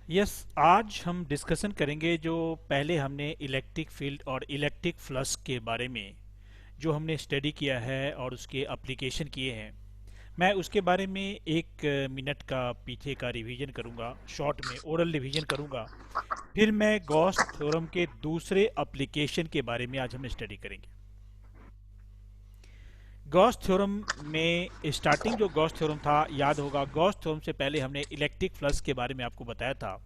आज हम डिस्कशन करेंगे जो पहले हमने इलेक्ट्रिक फील्ड और इलेक्ट्रिक फ्लक्स के बारे में जो हमने स्टडी किया है और उसके एप्लीकेशन किए हैं। मैं उसके बारे में एक मिनट का पीछे का रिवीजन करूंगा, शॉर्ट में ओरल रिवीजन करूंगा। फिर मैं गॉस थ्योरम के दूसरे एप्लीकेशन के बारे में आज हम स्टडी करेंगे। गॉस थ्योरम में स्टार्टिंग जो गॉस थ्योरम था, याद होगा, गॉस थ्योरम से पहले हमने इलेक्ट्रिक फ्लक्स के बारे में आपको बताया था।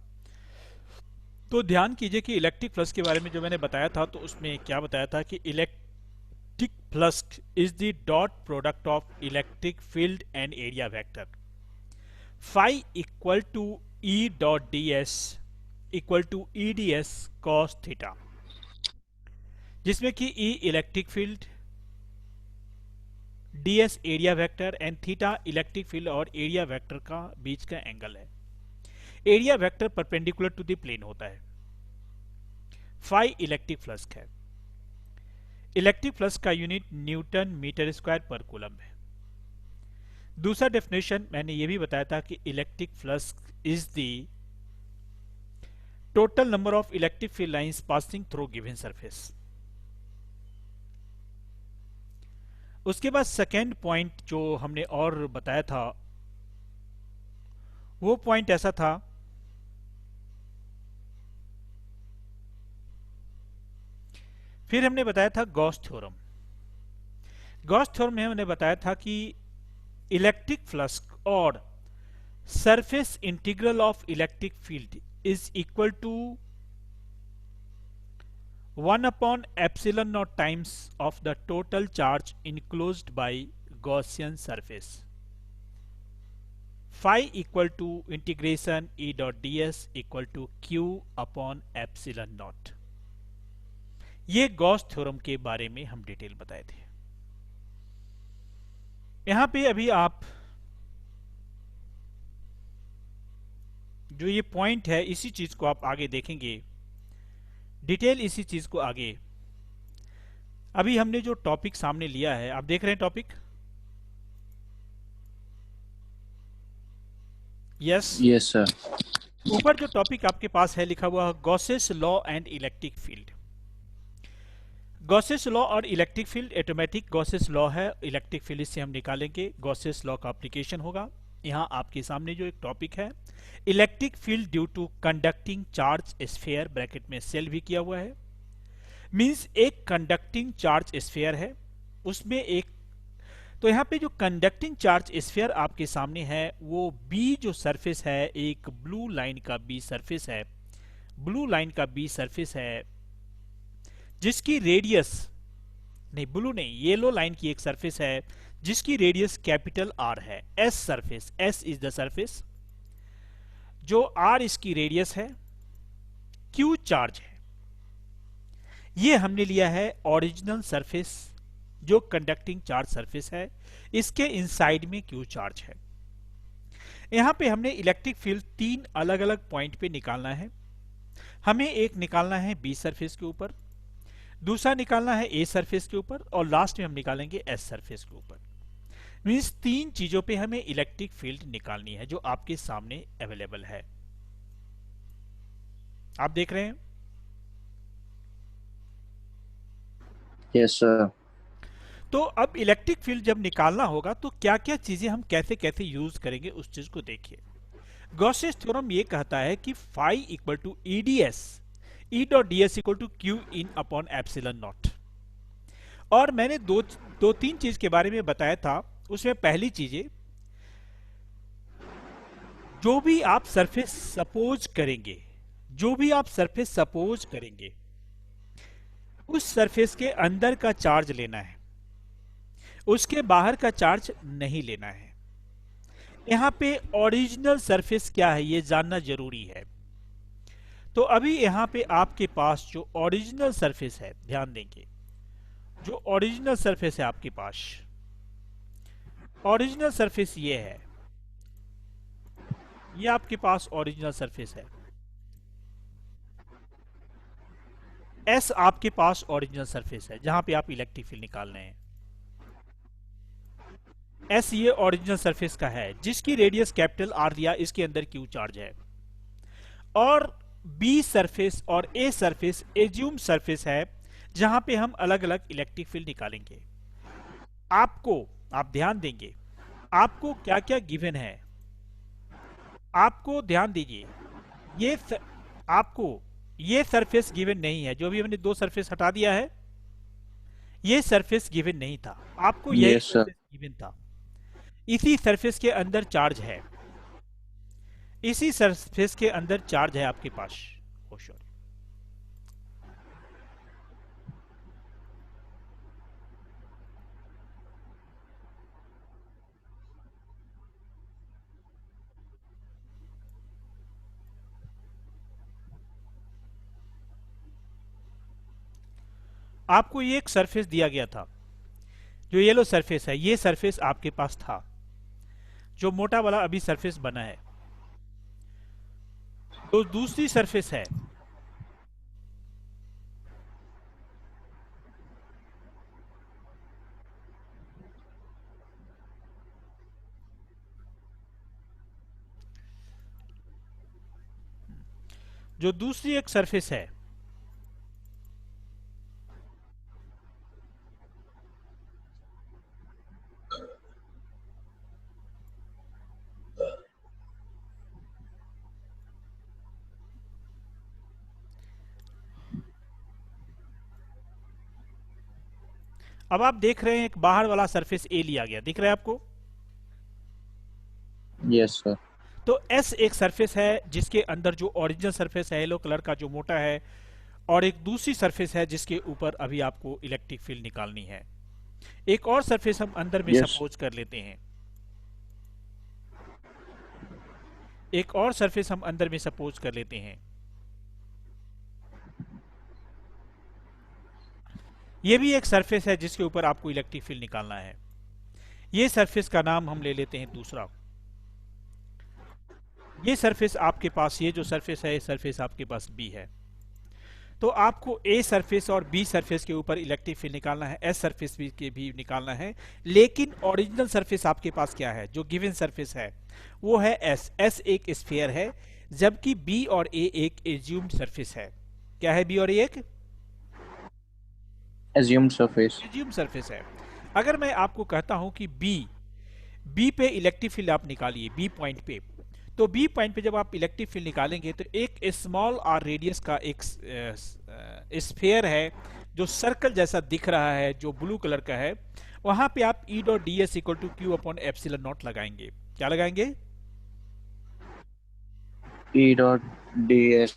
तो ध्यान कीजिए कि इलेक्ट्रिक फ्लक्स के बारे में जो मैंने बताया था तो उसमें क्या बताया था कि electric flux is the dot product of electric field and area vector phi equal to E dot D S equal to E D S cos theta, जिसमें कि E electric field, D S area vector and theta electric field और area vector का बीच का angle है। Area vector perpendicular to the plane होता है। Phi electric flux है। इलेक्ट्रिक फ्लक्स का यूनिट न्यूटन मीटर स्क्वायर पर कूलम है। दूसरा डेफिनेशन मैंने ये भी बताया था कि electric flux is the total number of electric field lines passing through given surface. उसके बाद सेकेंड पॉइंट जो हमने और बताया था वो पॉइंट ऐसा था फिर हमने बताया था गॉस थ्योरम। गॉस थ्योरम में हमने बताया था कि इलेक्ट्रिक फ्लक्स और surface integral of electric field is equal to 1 upon epsilon naught times of the total charge enclosed by Gaussian surface. Phi equal to integration E dot ds equal to Q upon epsilon naught। ये Gauss theorem के बारे में हम detail बताए थे। यहां पे अभी आप जो ये पॉइंट है इसी चीज को आप आगे देखेंगे, डिटेल इसी चीज को आगे। अभी हमने जो टॉपिक सामने लिया है, आप देख रहे हैं टॉपिक? Yes yes sir. ऊपर जो टॉपिक आपके पास है लिखा हुआ Gauss's law and electric field. Gauss's law और electric field, automatic Gauss's law है, इलेक्ट्रिक फील्ड से हम निकालेंगे, गॉसेस लॉ का एप्लीकेशन होगा। यहाँ आपके सामने जो एक टॉपिक है electric field due to conducting charge sphere, bracket में सेल भी किया हुआ है, मींस एक कंडक्टिंग चार्ज स्फीयर है, उसमें एक, तो यहाँ पे जो कंडक्टिंग चार्ज स्फीयर आपके सामने है वो बी जो सरफेस है, एक ब्लू लाइन का बी सरफेस है, ब्लू लाइन का बी सरफेस है जिसकी रेडियस, नहीं ब्लू नहीं, येलो लाइन की एक सरफेस है जिसकी रेडियस कैपिटल आर है। S surface, S is the surface, जो आर इसकी रेडियस है, क्यू चार्ज है। ये हमने लिया है ओरिजिनल सरफेस जो कंडक्टिंग चार्ज सरफेस है, इसके इनसाइड में क्यू चार्ज है। यहां पे हमने इलेक्ट्रिक फील्ड तीन अलग अलग पॉइंट पे निकालना है। हमें एक निकालना है बी सरफेस के ऊपर, दूसरा निकालना है ए सरफेस के ऊपर और लास्ट में हम निकालेंगे एस सरफेस के ऊपर। मींस तीन चीजों पे हमें इलेक्ट्रिक फील्ड निकालनी है जो आपके सामने अवेलेबल है। आप देख रहे हैं? Yes sir. तो अब इलेक्ट्रिक फील्ड जब निकालना होगा तो क्या क्या चीजें हम कैसे कैसे यूज करेंगे उस चीज को देखिए। गॉसेस थ्योरम ये कहता है कि phi equal to E D S, E dot D S equal to Q in upon epsilon naught. और मैंने दो तीन चीज के बारे में बताया था। उसमें पहली चीजें, जो भी आप सरफेस सपोज करेंगे, जो भी आप सरफेस सपोज करेंगे उस सरफेस के अंदर का चार्ज लेना है, उसके बाहर का चार्ज नहीं लेना है। यहां पे ओरिजिनल सरफेस क्या है ये जानना जरूरी है। तो अभी यहां पे आपके पास जो ओरिजिनल सरफेस है, ध्यान देंगे, जो ओरिजिनल सरफेस है आपके पास, ओरिजिनल सरफेस ये है, ये आपके पास ओरिजिनल सरफेस है। एस आपके पास ओरिजिनल सरफेस है जहां पे आप इलेक्ट्रिक फील्ड निकाल रहे हैं। एस ये ओरिजिनल सरफेस का है जिसकी रेडियस कैपिटल आर दिया, इसके अंदर क्यू चार्ज है। और बी सरफेस और ए सरफेस एज्यूम सरफेस है जहां पे हम अलग अलग इलेक्ट्रिक फील्ड निकालेंगे। आप ध्यान देंगे आपको क्या क्या गिवन है। आपको ध्यान दीजिए ये आपको ये सरफेस गिवन नहीं है, जो अभी हमने दो सरफेस हटा दिया है ये सरफेस गिवन नहीं था, आपको यही Yes, sir. सरफेस गिवन था। इसी सरफेस के अंदर चार्ज है, इसी सरफेस के अंदर चार्ज है आपके पास। ओ सॉरी, आपको ये एक सरफेस दिया गया था, जो येलो सरफेस है, ये सरफेस आपके पास था, जो मोटा वाला अभी सरफेस बना है। तो दूसरी सरफेस है, जो दूसरी एक सरफेस है, अब आप देख रहे हैं एक बाहर वाला सरफेस ए लिया गया, दिख रहा है आपको। Yes, sir. तो एस एक सरफेस है जिसके अंदर जो ओरिजिनल सरफेस है येलो कलर का जो मोटा है, और एक दूसरी सरफेस है जिसके ऊपर अभी आपको इलेक्ट्रिक फील्ड निकालनी है। एक और सरफेस हम अंदर में Yes. सपोज कर लेते हैं, एक और सरफेस हम अंदर में सपोज कर लेते हैं। ये भी एक सरफेस है जिसके ऊपर आपको इलेक्ट्रिक फील्ड निकालना है। ये सरफेस का नाम हम ले लेते हैं दूसरा। ये सरफेस आपके पास, ये जो सरफेस है ये सरफेस आपके पास बी है। तो आपको ए सरफेस और बी सरफेस के ऊपर इलेक्ट्रिक फील्ड निकालना है, एस सरफेस भी के भी निकालना है। लेकिन ओरिजिनल सरफेस आपके पास क्या है, जो गिवन सरफेस है वो है एस। एस एक स्फीयर है, जबकि बी और ए एक एज्यूम्ड सरफेस है। क्या है बी और ए? एक Assumed surface. एज्यूम सरफेस है। अगर मैं आपको कहता हूं कि बी पे इलेक्ट्रिक फील्ड आप निकालिए, बी पॉइंट पे, तो बी पॉइंट पे जब आप इलेक्ट्रिक फील्ड निकालेंगे तो एक स्मॉल आर रेडियस का एक स्फीयर है जो सर्कल जैसा दिख रहा है, जो ब्लू कलर का है। वहां पे आप E dot D S equal to Q upon epsilon naught लगाएंगे। क्या लगाएंगे? E dot ds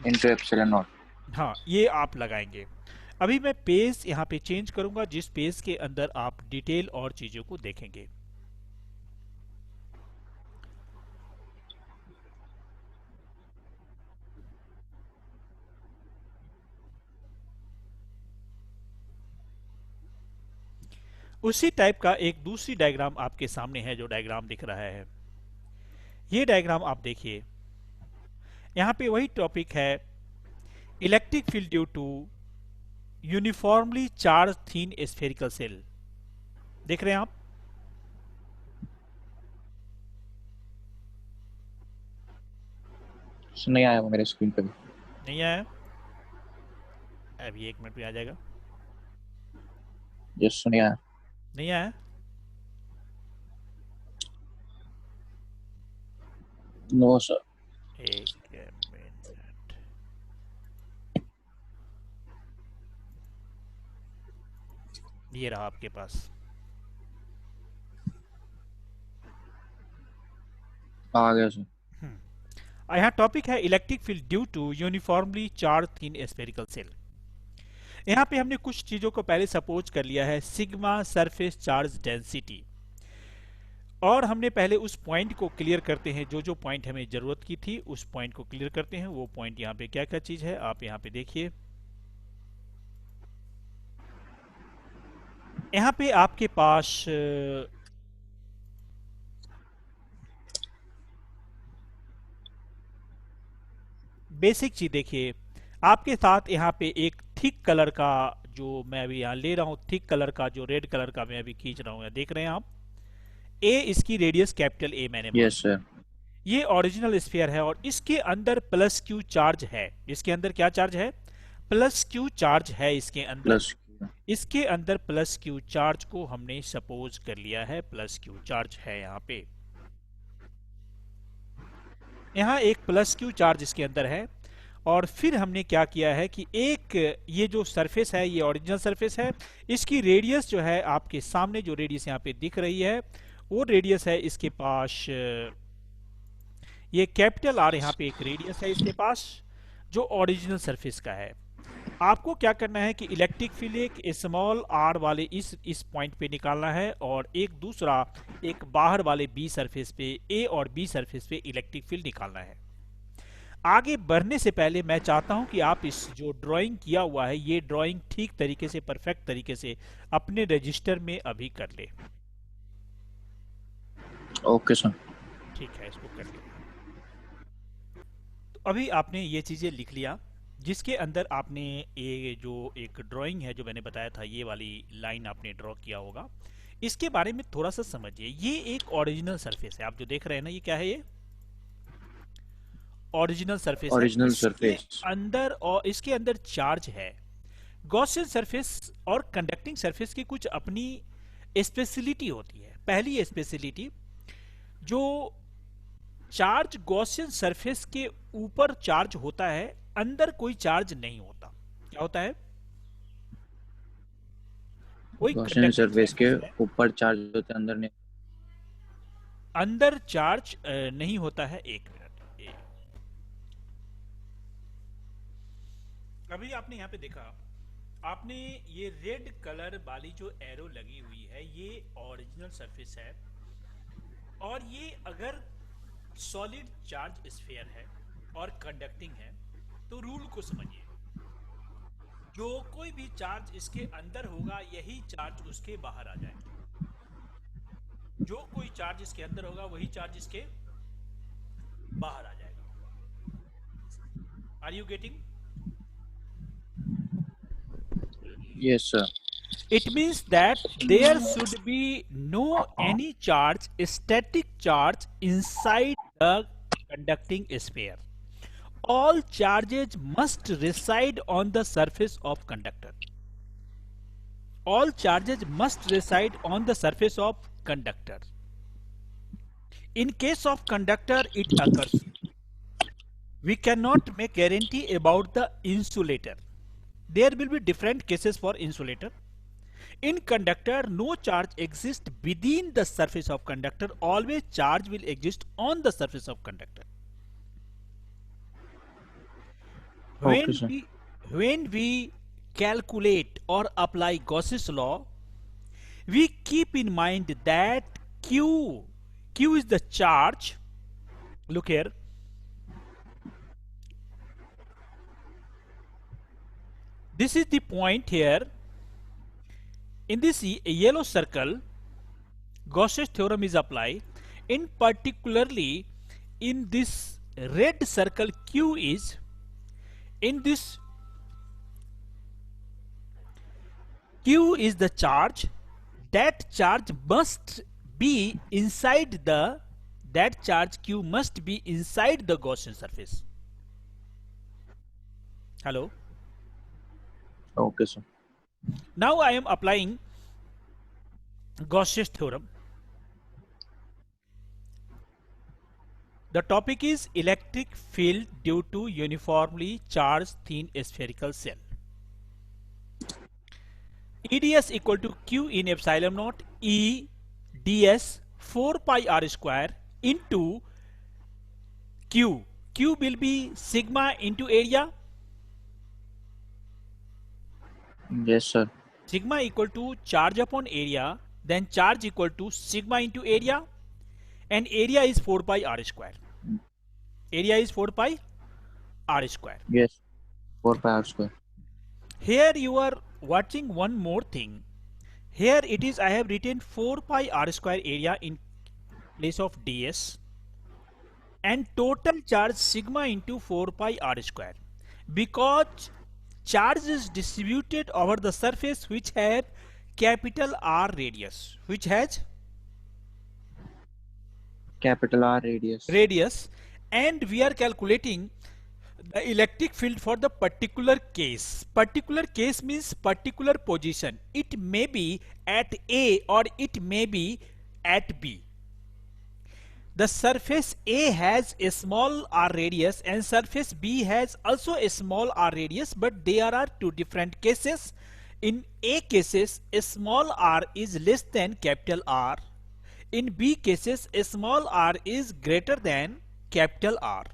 into epsilon naught. हाँ, ये आप लगाएंगे। अभी मैं पेज यहाँ पे चेंज करूंगा, जिस पेज के अंदर आप डिटेल और चीजों को देखेंगे। उसी टाइप का एक दूसरी डायग्राम आपके सामने है, जो डायग्राम दिख रहा है। ये डायग्राम आप देखिए, यहाँ पे वही टॉपिक है, electric field due to uniformly charge thin spherical shell. देख रहे हैं आप? नहीं आया वो मेरे स्क्रीन पे भी। नहीं आया? अभी 1 मिनट में आ जाएगा। Yes, नहीं आया। नहीं आया? No, sir. एक मिनट, ये रहा आपके पास। आ गया सर। यहाँ टॉपिक है electric field due to uniformly charge thin spherical shell. यहाँ पे हमने कुछ चीजों को पहले सपोज कर लिया है, सिग्मा सरफेस चार्ज डेंसिटी, और हमने पहले उस पॉइंट को क्लियर करते हैं, जो जो पॉइंट हमें जरूरत की थी उस पॉइंट को क्लियर करते हैं। वो पॉइंट यहाँ पे क्या क्या चीज है आप यहाँ पे देखिए। यहाँ पे आपके पास बेसिक चीज देखिए, आपके साथ यहाँ पे एक थिक कलर का, जो मैं अभी यहाँ ले रहा हूँ, थिक कलर का जो रेड कलर का मैं अभी खींच रहा हूँ, देख रहे हैं आप। ए इसकी रेडियस कैपिटल ए मैंने Yes, sir. ये ओरिजिनल स्फीयर है और इसके अंदर प्लस क्यू चार्ज है। इसके अंदर क्या चार्ज है? प्लस क्यू चार्ज है इसके अंदर। प्लस इसके अंदर प्लस क्यू चार्ज को हमने सपोज कर लिया है, प्लस क्यू चार्ज है यहाँ पे। यहाँ एक प्लस क्यू चार्ज इसके अंदर है। और फिर हमने क्या किया है कि एक ये जो सरफेस है ये ओरिजिनल सरफेस है। इसकी रेडियस जो है आपके सामने जो रेडियस यहाँ पे दिख रही है वो रेडियस है इसके पास, ये कैपिटल आर यहाँ पे एक रेडियस है इसके पास जो ओरिजिनल सरफेस का है। आपको क्या करना है कि इलेक्ट्रिक फील्ड एक स्मॉल आर वाले इस पॉइंट पे निकालना है और एक दूसरा एक बाहर वाले बी सरफेस पे, ए और बी सरफेस पे इलेक्ट्रिक फील्ड निकालना है। आगे बढ़ने से पहले मैं चाहता हूं कि आप इस जो ड्राइंग किया हुआ है ये ड्राइंग ठीक तरीके से, परफेक्ट तरीके से अपने रजिस्टर में अभी कर ले। Okay sir. ठीक है, इसको कर ले। तो अभी आपने ये चीजें लिख लिया जिसके अंदर आपने ये जो एक ड्राइंग है जो मैंने बताया था, ये वाली लाइन आपने ड्रॉ किया होगा। इसके बारे में थोड़ा सा समझिए। ये एक ओरिजिनल सरफेस है, आप जो देख रहे हैं ना, ये क्या है? ये ओरिजिनल सरफेस है। ओरिजिनल इसके सरफेस अंदर और इसके अंदर चार्ज है। गॉसियन सरफेस और कंडक्टिंग सरफेस की कुछ अपनी स्पेशलिटी होती है। पहली स्पेशलिटी, जो चार्ज गॉसियन सरफेस के ऊपर चार्ज होता है, अंदर कोई चार्ज नहीं होता। क्या होता है? कोई गॉसियन कंडक्टिंग सरफेस के सरफेस है, ऊपर चार्ज होते हैं, अंदर नहीं। अंदर चार्ज नहीं होता है। एक मिनट, अभी आपने यहाँ पे देखा, आपने ये रेड कलर वाली जो एरो लगी हुई है ये ओरिजिनल सरफेस है। और ये अगर सॉलिड चार्ज स्फीयर है और कंडक्टिंग है तो रूल को समझिए, जो कोई भी चार्ज इसके अंदर होगा यही चार्ज उसके बाहर आ जाएगा। जो कोई चार्ज इसके अंदर होगा वही चार्ज इसके बाहर आ जाएगा। Are you getting? Yes sir. It means that there should be no any charge, static charge inside the conducting sphere. All charges must reside on the surface of conductor. All charges must reside on the surface of conductor. In case of conductor, it occurs. We cannot make guarantee about the insulator. There will be different cases for insulator. In conductor, no charge exists within the surface of conductor. Always charge will exist on the surface of conductor. When we calculate or apply Gauss's law, we keep in mind that Q is the charge. Look here. This is the point here. In this yellow circle, Gauss's theorem is applied. In particularly, in this red circle, Q is the charge. That charge must be inside that charge Q must be inside the Gaussian surface. Hello? Okay, sir. Now I am applying Gauss's theorem. The topic is electric field due to uniformly charged thin spherical cell. EDS equal to Q in epsilon naught E ds 4 pi r square into Q. Q will be sigma into area. Yes, sir. Sigma equal to charge upon area, then charge equal to sigma into area, and area is 4 pi r square. Area is 4 pi r square. Yes, 4 pi r square. Here you are watching one more thing. Here it is, I have written 4 pi r square area in place of ds and total charge sigma into 4 pi r square, because charge is distributed over the surface which has capital R radius, which has capital R radius. radius, and we are calculating the electric field for the particular case. Particular case means particular position. It may be at A or it may be at B. The surface A has a small r radius and surface B has also a small r radius, but there are two different cases. In A cases, a small r is less than capital R. In B cases, a small r is greater than capital R.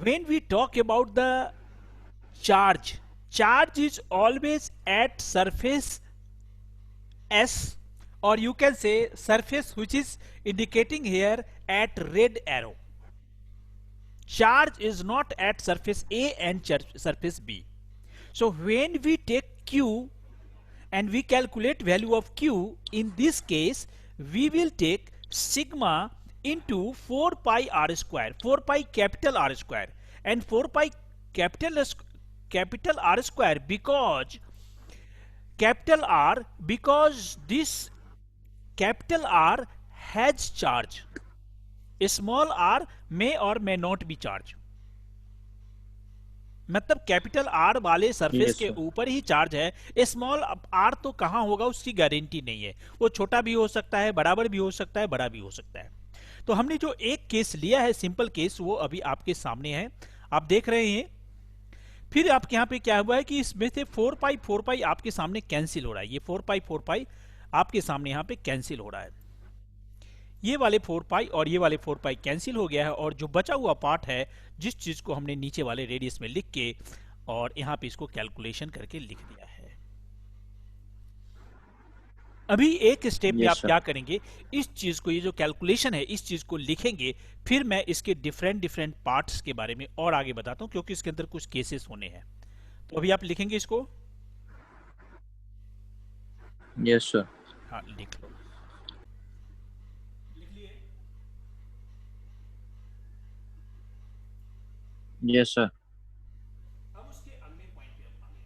When we talk about the charge is always at surface S, or you can say surface which is indicating here at red arrow. Charge is not at surface A and surface B. So when we take Q and we calculate value of Q, in this case we will take sigma into 4 pi r square, 4 pi capital R square, and 4 pi capital R square because this capital R has charge. A small r may or may not be charge. मतलब capital R वाले surface Yes, के sir. ऊपर ही charge है, small are तो कहां होगा उसकी guarantee नहीं है, वो छोटा भी हो सकता है, बराबर भी हो सकता है, बड़ा भी हो सकता है। तो हमने जो एक केस लिया है सिंपल केस, वो अभी आपके सामने है, आप देख रहे हैं। फिर आपके यहाँ पे क्या हुआ है कि इसमें से 4 पाई आपके सामने कैंसिल हो रहा है, ये 4 पाई आपके सामने यहाँ पे कैंसिल हो रहा है। ये वाले 4 पाई और ये वाले 4 पाई कैंसिल हो गया है, और जो बचा हुआ पार्ट है जिस चीज को हमने नीचे वाले रेडियस में लिख के और यहाँ पे इसको कैलकुलेशन करके लिख दिया है। अभी एक स्टेप में Yes, आप sir. क्या करेंगे, इस चीज को, ये जो कैलकुलेशन है इस चीज को लिखेंगे, फिर मैं इसके डिफरेंट पार्ट्स के बारे में और आगे बताता हूं, क्योंकि इसके अंदर कुछ केसेस होने हैं। तो अभी आप लिखेंगे इसको। Yes, sir. हाँ, लिख लो। लिख लिए? Yes, sir. अब उसके अगले पॉइंट पे हम आगे।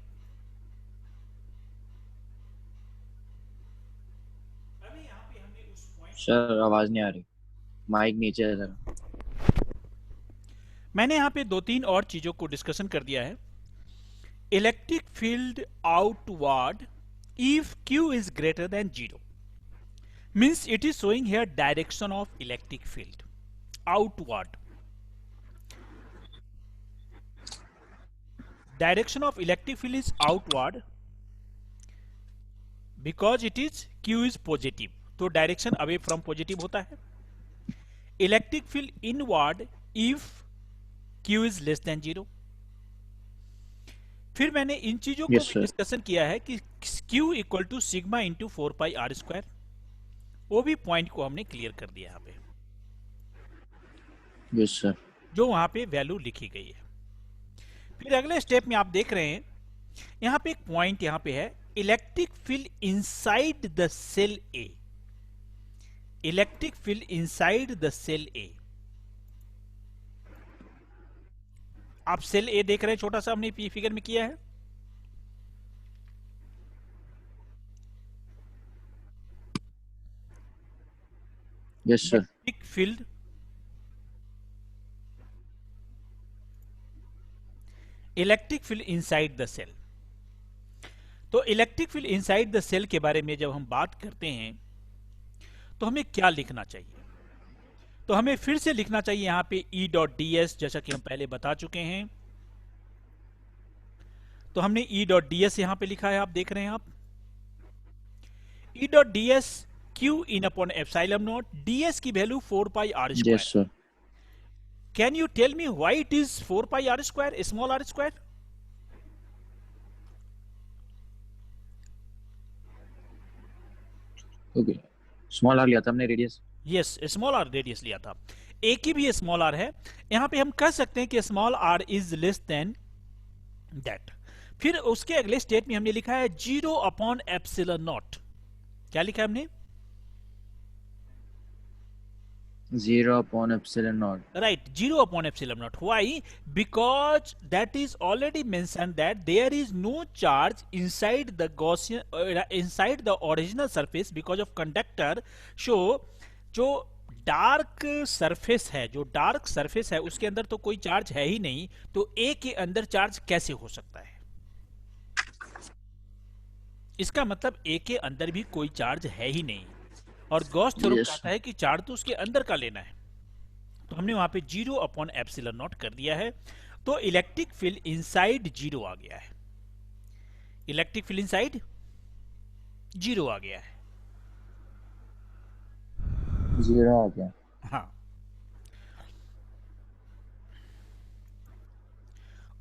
अभी यहाँ पे हमने उस पॉइंट, Sir, आवाज नहीं आ रही, माइक नीचे है जरा। मैंने यहाँ पे 2-3 और चीजों को डिस्कशन कर दिया है। Electric field outward if Q is greater than 0 means it is showing here direction of electric field outward. Direction of electric field is outward because it is Q is positive, तो direction away from positive होता है। Electric field inward if Q is less than 0। फिर मैंने इन चीजों को Yes, sir. Discussion किया है कि Q equal to sigma into 4 pi R square, वो भी पॉइंट को हमने क्लियर कर दिया यहाँ पे, Yes, sir. जो वहां पे वैल्यू लिखी गई है। फिर अगले स्टेप में आप देख रहे हैं, यहाँ पे एक पॉइंट यहाँ पे है, electric field inside the cell A. Electric field inside the cell A, आप सेल ए देख रहे हैं, छोटा सा हमने फिगर में किया है। Yes, sir. Electric field inside the cell. तो electric field inside the cell के बारे में जब हम बात करते हैं तो हमें क्या लिखना चाहिए, तो हमें फिर से लिखना चाहिए यहाँ पे E.ds, जैसा कि हम पहले बता चुके हैं। तो हमने E.ds यहां पे लिखा है, आप देख रहे हैं आप E.ds Q in upon epsilon naught, ds की value 4 pi R square. Yes, sir. Can you tell me why it is 4 pi R square, small R square? Okay. Small R लिया था हमने radius. Yes, small R radius लिया था, ए की भी small are है, यहां पे हम कह सकते हैं कि small R is less than that. फिर उसके अगले स्टेट में हमने लिखा है 0 अपॉन एप्सिलॉन नॉट। क्या लिखा है हमने? 0 upon epsilon naught. Right, 0 upon epsilon naught. Why? Because that is already mentioned that there is no charge inside the Gaussian inside the original surface because of conductor. So जो dark surface है, जो dark surface है उसके अंदर तो कोई charge है ही नहीं, तो ए के अंदर चार्ज कैसे हो सकता है? इसका मतलब ए के अंदर भी कोई चार्ज है ही नहीं, और गॉस थ्योरम Yes. कहता है कि चार्ज तो उसके अंदर का लेना है। तो हमने वहां पे 0/ε0 कर दिया है, तो इलेक्ट्रिक फील्ड इनसाइड 0 आ गया है। इलेक्ट्रिक फील्ड इनसाइड 0 आ गया है। 0 आ गया। हाँ,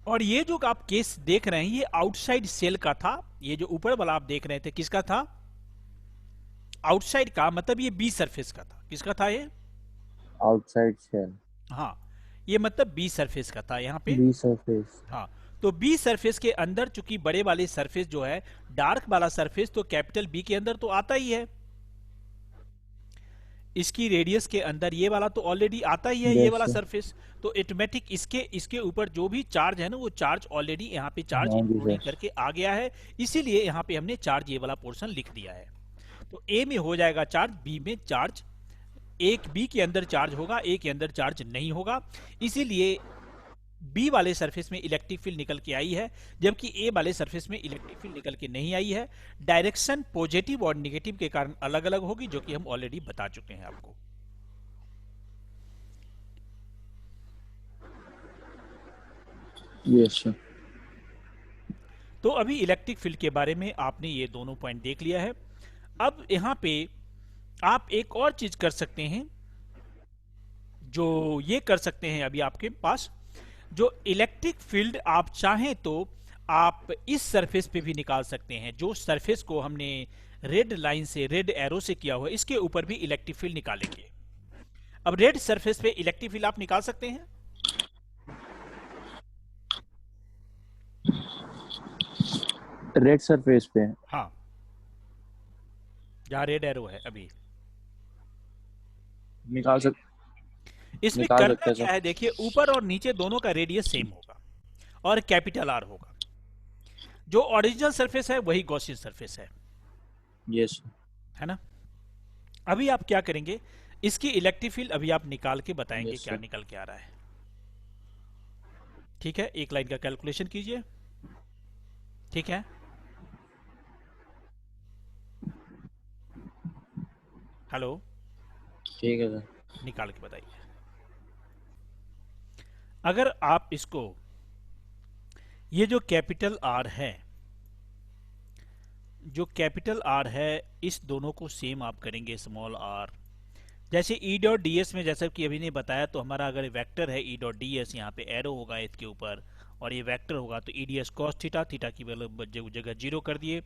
और ये जो आप केस देख रहे हैं ये आउटसाइड सेल का था। ये जो ऊपर वाला आप देख रहे थे किसका था? आउटसाइड का, मतलब ये बी सरफेस का था। किसका था ये? Outside shell. हाँ, ये मतलब बी सरफेस का था यहाँ पे। B surface. हाँ, तो बी सरफेस के अंदर चूंकि बड़े वाले सरफेस जो है, डार्क वाला सरफेस तो कैपिटल बी के अंदर तो आता ही है। इसकी रेडियस के अंदर ये वाला तो ऑलरेडी आता ही है, ये Yes, वाला sir. सरफेस। तो ऑटोमेटिक इसके ऊपर जो भी चार्ज है ना, वो चार्ज ऑलरेडी यहाँ पे चार्ज हाँ जी इंक्लूडिंग सर। करके आ गया है, इसीलिए यहाँ पे हमने चार्ज ये वाला पोर्शन लिख दिया है। तो ए में हो जाएगा चार्ज, बी में चार्ज, एक बी के अंदर चार्ज होगा, ए के अंदर चार्ज नहीं होगा, इसीलिए बी वाले सरफेस में इलेक्ट्रिक फील्ड निकल के आई है, जबकि ए वाले सरफेस में इलेक्ट्रिक फील्ड निकल के नहीं आई है। डायरेक्शन पॉजिटिव और नेगेटिव के कारण अलग अलग होगी, जो कि हम ऑलरेडी बता चुके हैं आपको। Yes, sir. तो अभी इलेक्ट्रिक फील्ड के बारे में आपने ये दोनों पॉइंट देख लिया है। अब यहाँ पे आप एक और चीज कर सकते हैं, जो ये कर सकते हैं अभी आपके पास, जो इलेक्ट्रिक फील्ड आप चाहें तो आप इस सरफेस पे भी निकाल सकते हैं। जो सरफेस को हमने रेड लाइन से, रेड एरो से किया हुआ है, इसके ऊपर भी इलेक्ट्रिक फील्ड निकालेंगे। अब रेड सरफेस पे इलेक्ट्रिक फील्ड आप निकाल सकते हैं। रेड सरफेस पे हाँ, जहां रेड एरो है अभी, निकाल सकते इसमें निकाल करना सकते हैं क्या सर। है, देखिए ऊपर और नीचे दोनों का रेडियस सेम होगा और कैपिटल आर होगा। जो ओरिजिनल सरफेस है वही गॉसियन सरफेस यस। है ना। अभी आप क्या करेंगे, इसकी इलेक्ट्रिक फील्ड अभी आप निकाल के बताएंगे Yes, क्या sir. निकल के आ रहा है। ठीक है, एक लाइन का कैलकुलेशन कीजिए। ठीक है, हेलो, ठीक है सर। निकाल के बताइए। अगर आप इसको, ये जो कैपिटल आर है, जो कैपिटल आर है, इस दोनों को सेम आप करेंगे स्मॉल आर। जैसे ई डॉट डी एस में, जैसा कि अभी ने बताया, तो हमारा अगर वेक्टर है ई डॉट डी एस, यहाँ पे एरो होगा इसके ऊपर और ये वेक्टर होगा, तो ई D S cos theta, theta की जगह 0 कर दिए,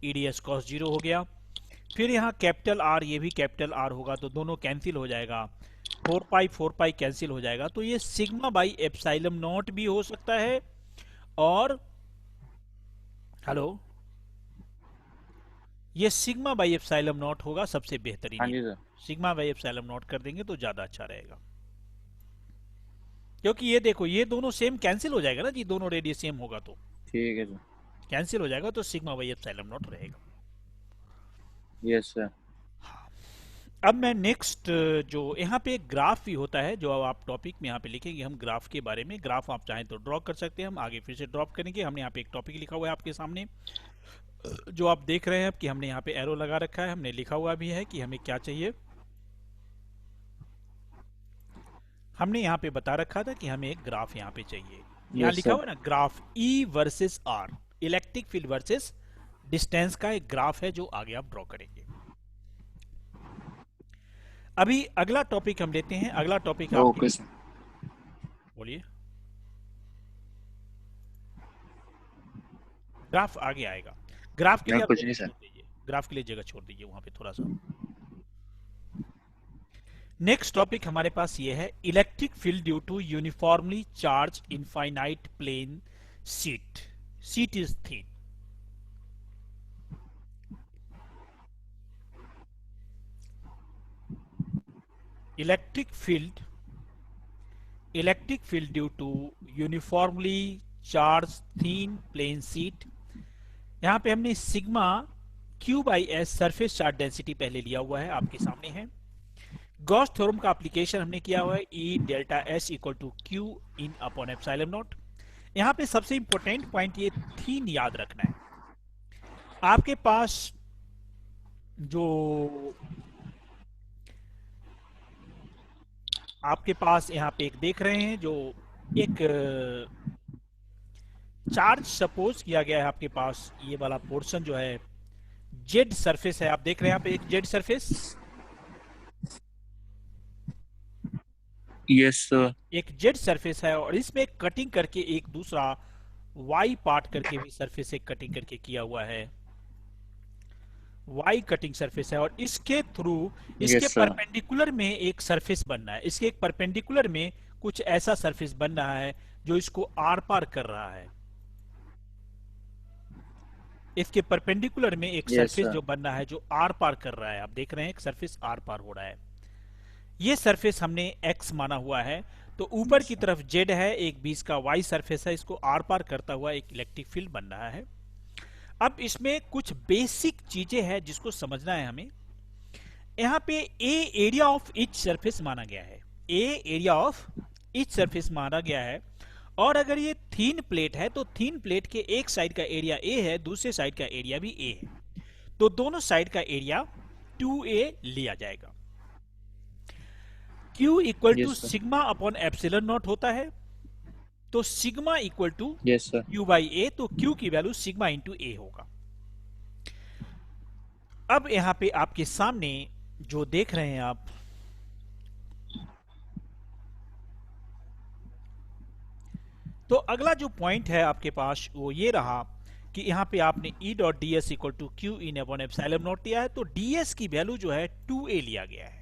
ई डी एस कॉस 0 हो गया। फिर यहाँ कैपिटल आर, ये भी कैपिटल आर होगा, तो दोनों कैंसिल हो जाएगा, 4 पाई कैंसिल हो जाएगा। तो ये सिग्मा बाई एप्सिलॉन नॉट भी हो सकता है, और हेलो, ये सिग्मा बाई एप्सिलॉन नॉट होगा सबसे बेहतरीन। हाँ जी sir. Sigma by epsilon naught कर देंगे तो ज्यादा अच्छा रहेगा, क्योंकि ये देखो ये दोनों सेम कैंसिल हो जाएगा ना जी, दोनों रेडियस सेम होगा तो ठीक है सर। कैंसिल हो जाएगा, तो सिग्मा बाई एप्सिलॉन नॉट रहेगा। Yes sir. अब मैं नेक्स्ट, जो यहाँ पे एक ग्राफ भी होता है, जो आप टॉपिक में यहाँ पे लिखेंगे हम ग्राफ के बारे में। ग्राफ आप चाहें तो ड्रॉ कर सकते हैं, हम आगे फिर से ड्रॉप करेंगे। हमने यहाँ पे एक टॉपिक लिखा हुआ है आपके सामने, जो आप देख रहे हैं कि हमने यहाँ पे एरो लगा रखा है, हमने लिखा हुआ भी है कि हमें क्या चाहिए। हमने यहाँ पे बता रखा था कि हमें एक ग्राफ यहाँ पे चाहिए। यहाँ Yes, लिखा sir. हुआ है ना, graph E versus R, electric field versus distance का एक ग्राफ है, जो आगे आप ड्रॉ करेंगे। अभी अगला टॉपिक हम लेते हैं। अगला टॉपिक ओके सर। बोलिए। ग्राफ आगे आएगा। ग्राफ के लिए नहीं, आप कुछ जगह नहीं सर। छोड़ दीजिए, ग्राफ के लिए जगह छोड़ दीजिए वहां पे थोड़ा सा। नेक्स्ट टॉपिक हमारे पास ये है, electric field due to uniformly charge infinite plane sheet. Sheet is thin. Electric field due to uniformly charge thin plane sheet. यहां पे हमने sigma Q by S surface charge density पहले लिया हुआ है, आपके सामने है। गॉस थ्योरम का एप्लीकेशन हमने किया हुआ है E delta S equal to Q in upon epsilon naught. यहाँ पे सबसे इंपॉर्टेंट पॉइंट ये थीन याद रखना है। आपके पास जो आपके पास यहाँ पे एक देख रहे हैं, जो एक चार्ज सपोज किया गया है आपके पास, ये वाला पोर्शन जो है जेड सरफेस है, आप देख रहे हैं यहाँ पे एक जेड सरफेस, Yes, sir. एक जेड सरफेस है, और इसमें कटिंग करके एक दूसरा वाई पार्ट करके भी सरफेस से कटिंग करके किया हुआ है, वाई कटिंग सरफेस है, और इसके थ्रू इसके Yes, sir. परपेंडिकुलर में एक सरफेस बनना है, इसके एक परपेंडिकुलर में कुछ ऐसा सरफेस बन रहा है जो इसको आर पार कर रहा है। इसके परपेंडिकुलर में एक Yes, सरफेस sir. जो बन रहा है जो आर पार कर रहा है, आप देख रहे हैं एक सरफेस आर पार हो रहा है। ये सरफेस हमने एक्स माना हुआ है, तो ऊपर की तरफ जेड है, एक बीच का वाई सरफेस है, इसको आर पार करता हुआ एक इलेक्ट्रिक फील्ड बन रहा है। अब इसमें कुछ बेसिक चीजें हैं जिसको समझना है हमें। यहाँ पे ए एरिया ऑफ ईच सरफेस माना गया है, ए एरिया ऑफ ईच सरफेस माना गया है, और अगर ये थीन प्लेट है तो थीन प्लेट के एक साइड का एरिया ए है, दूसरे साइड का एरिया भी ए है, तो दोनों साइड का एरिया 2a लिया जाएगा। Q equal to Yes, sir. Sigma upon epsilon naught होता है, तो sigma equal to Yes, sir. Q by A, तो Q की वैल्यू सिग्मा इंटू ए होगा। अब यहां पे आपके सामने जो देख रहे हैं आप, तो अगला जो पॉइंट है आपके पास वो ये रहा कि यहाँ पे आपने E dot D S equal to Q in upon epsilon naught लिया है, तो ds की वैल्यू जो है 2a लिया गया है।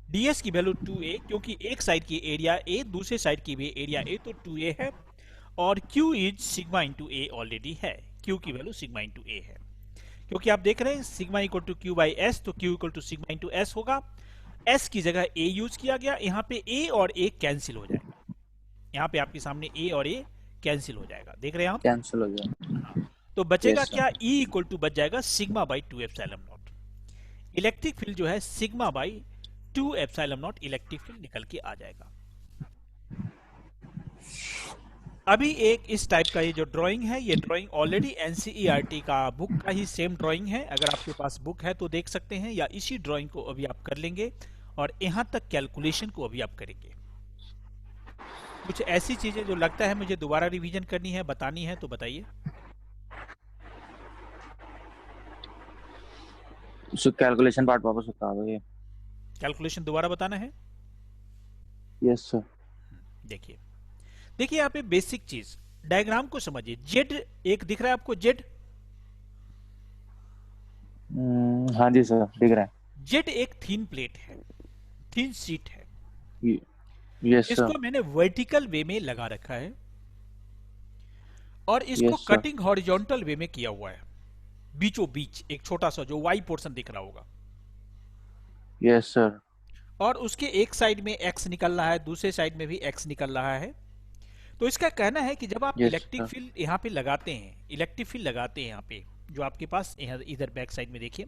ds की वैल्यू 2a, क्योंकि एक साइड की एरिया a, दूसरे साइड की भी एरिया a, तो 2a है, और q is sigma into A already है, q की वैल्यू सिग्मा इंटू ए है, क्योंकि आप देख रहे हैं sigma equal to Q by S, तो q equal to sigma into S होगा। s की जगह a यूज किया गया, यहाँ पे a और a कैंसिल हो जाएगा, यहाँ पे आपके सामने a और a कैंसिल हो जाएगा, देख रहे हैं आप, Cancel हो गया. तो बचेगा Yes, sir. क्या, E इक्वल टू बच जाएगा sigma by 2 epsilon not. Electric field जो है sigma by 2 epsilon not electric field निकल के आ जाएगा। अभी एक इस टाइप का ये जो ड्राइंग है, ये ड्राइंग ऑलरेडी एनसीईआरटी का बुक का ही सेम ड्राइंग है, अगर आपके पास बुक है तो देख सकते हैं, या इसी ड्राइंग को अभी आप कर लेंगे, और यहाँ तक कैलकुलेशन को अभी आप करेंगे। कुछ ऐसी चीजें जो लगता है मुझे दोबारा रिवीजन करनी है, बतानी है, तो बताइए। So calculation part वापस बता दो ये. कैलकुलेशन दोबारा बताना है। Yes, sir. देखिए देखिए यहाँ पे बेसिक चीज, डायग्राम को समझिए। जेड एक दिख रहा है आपको, जेड हाँ जी सर, दिख रहा है. जेड एक थीन प्लेट है, थीन शीट है, Yes, sir. इसको मैंने वर्टिकल वे में लगा रखा है, और इसको Yes, sir. कटिंग हॉरिजॉन्टल वे में किया हुआ है, बीचों बीच एक छोटा सा जो वाई पोर्शन दिख रहा होगा, Yes, sir. और उसके एक साइड में एक्स निकल रहा है, दूसरे साइड में भी एक्स निकल रहा है। तो इसका कहना है कि जब आप Yes, इलेक्ट्रिक sir. फील्ड यहाँ पे लगाते हैं, इलेक्ट्रिक फील्ड लगाते हैं यहाँ पे, जो आपके पास यहाँ इधर बैक साइड में देखिए,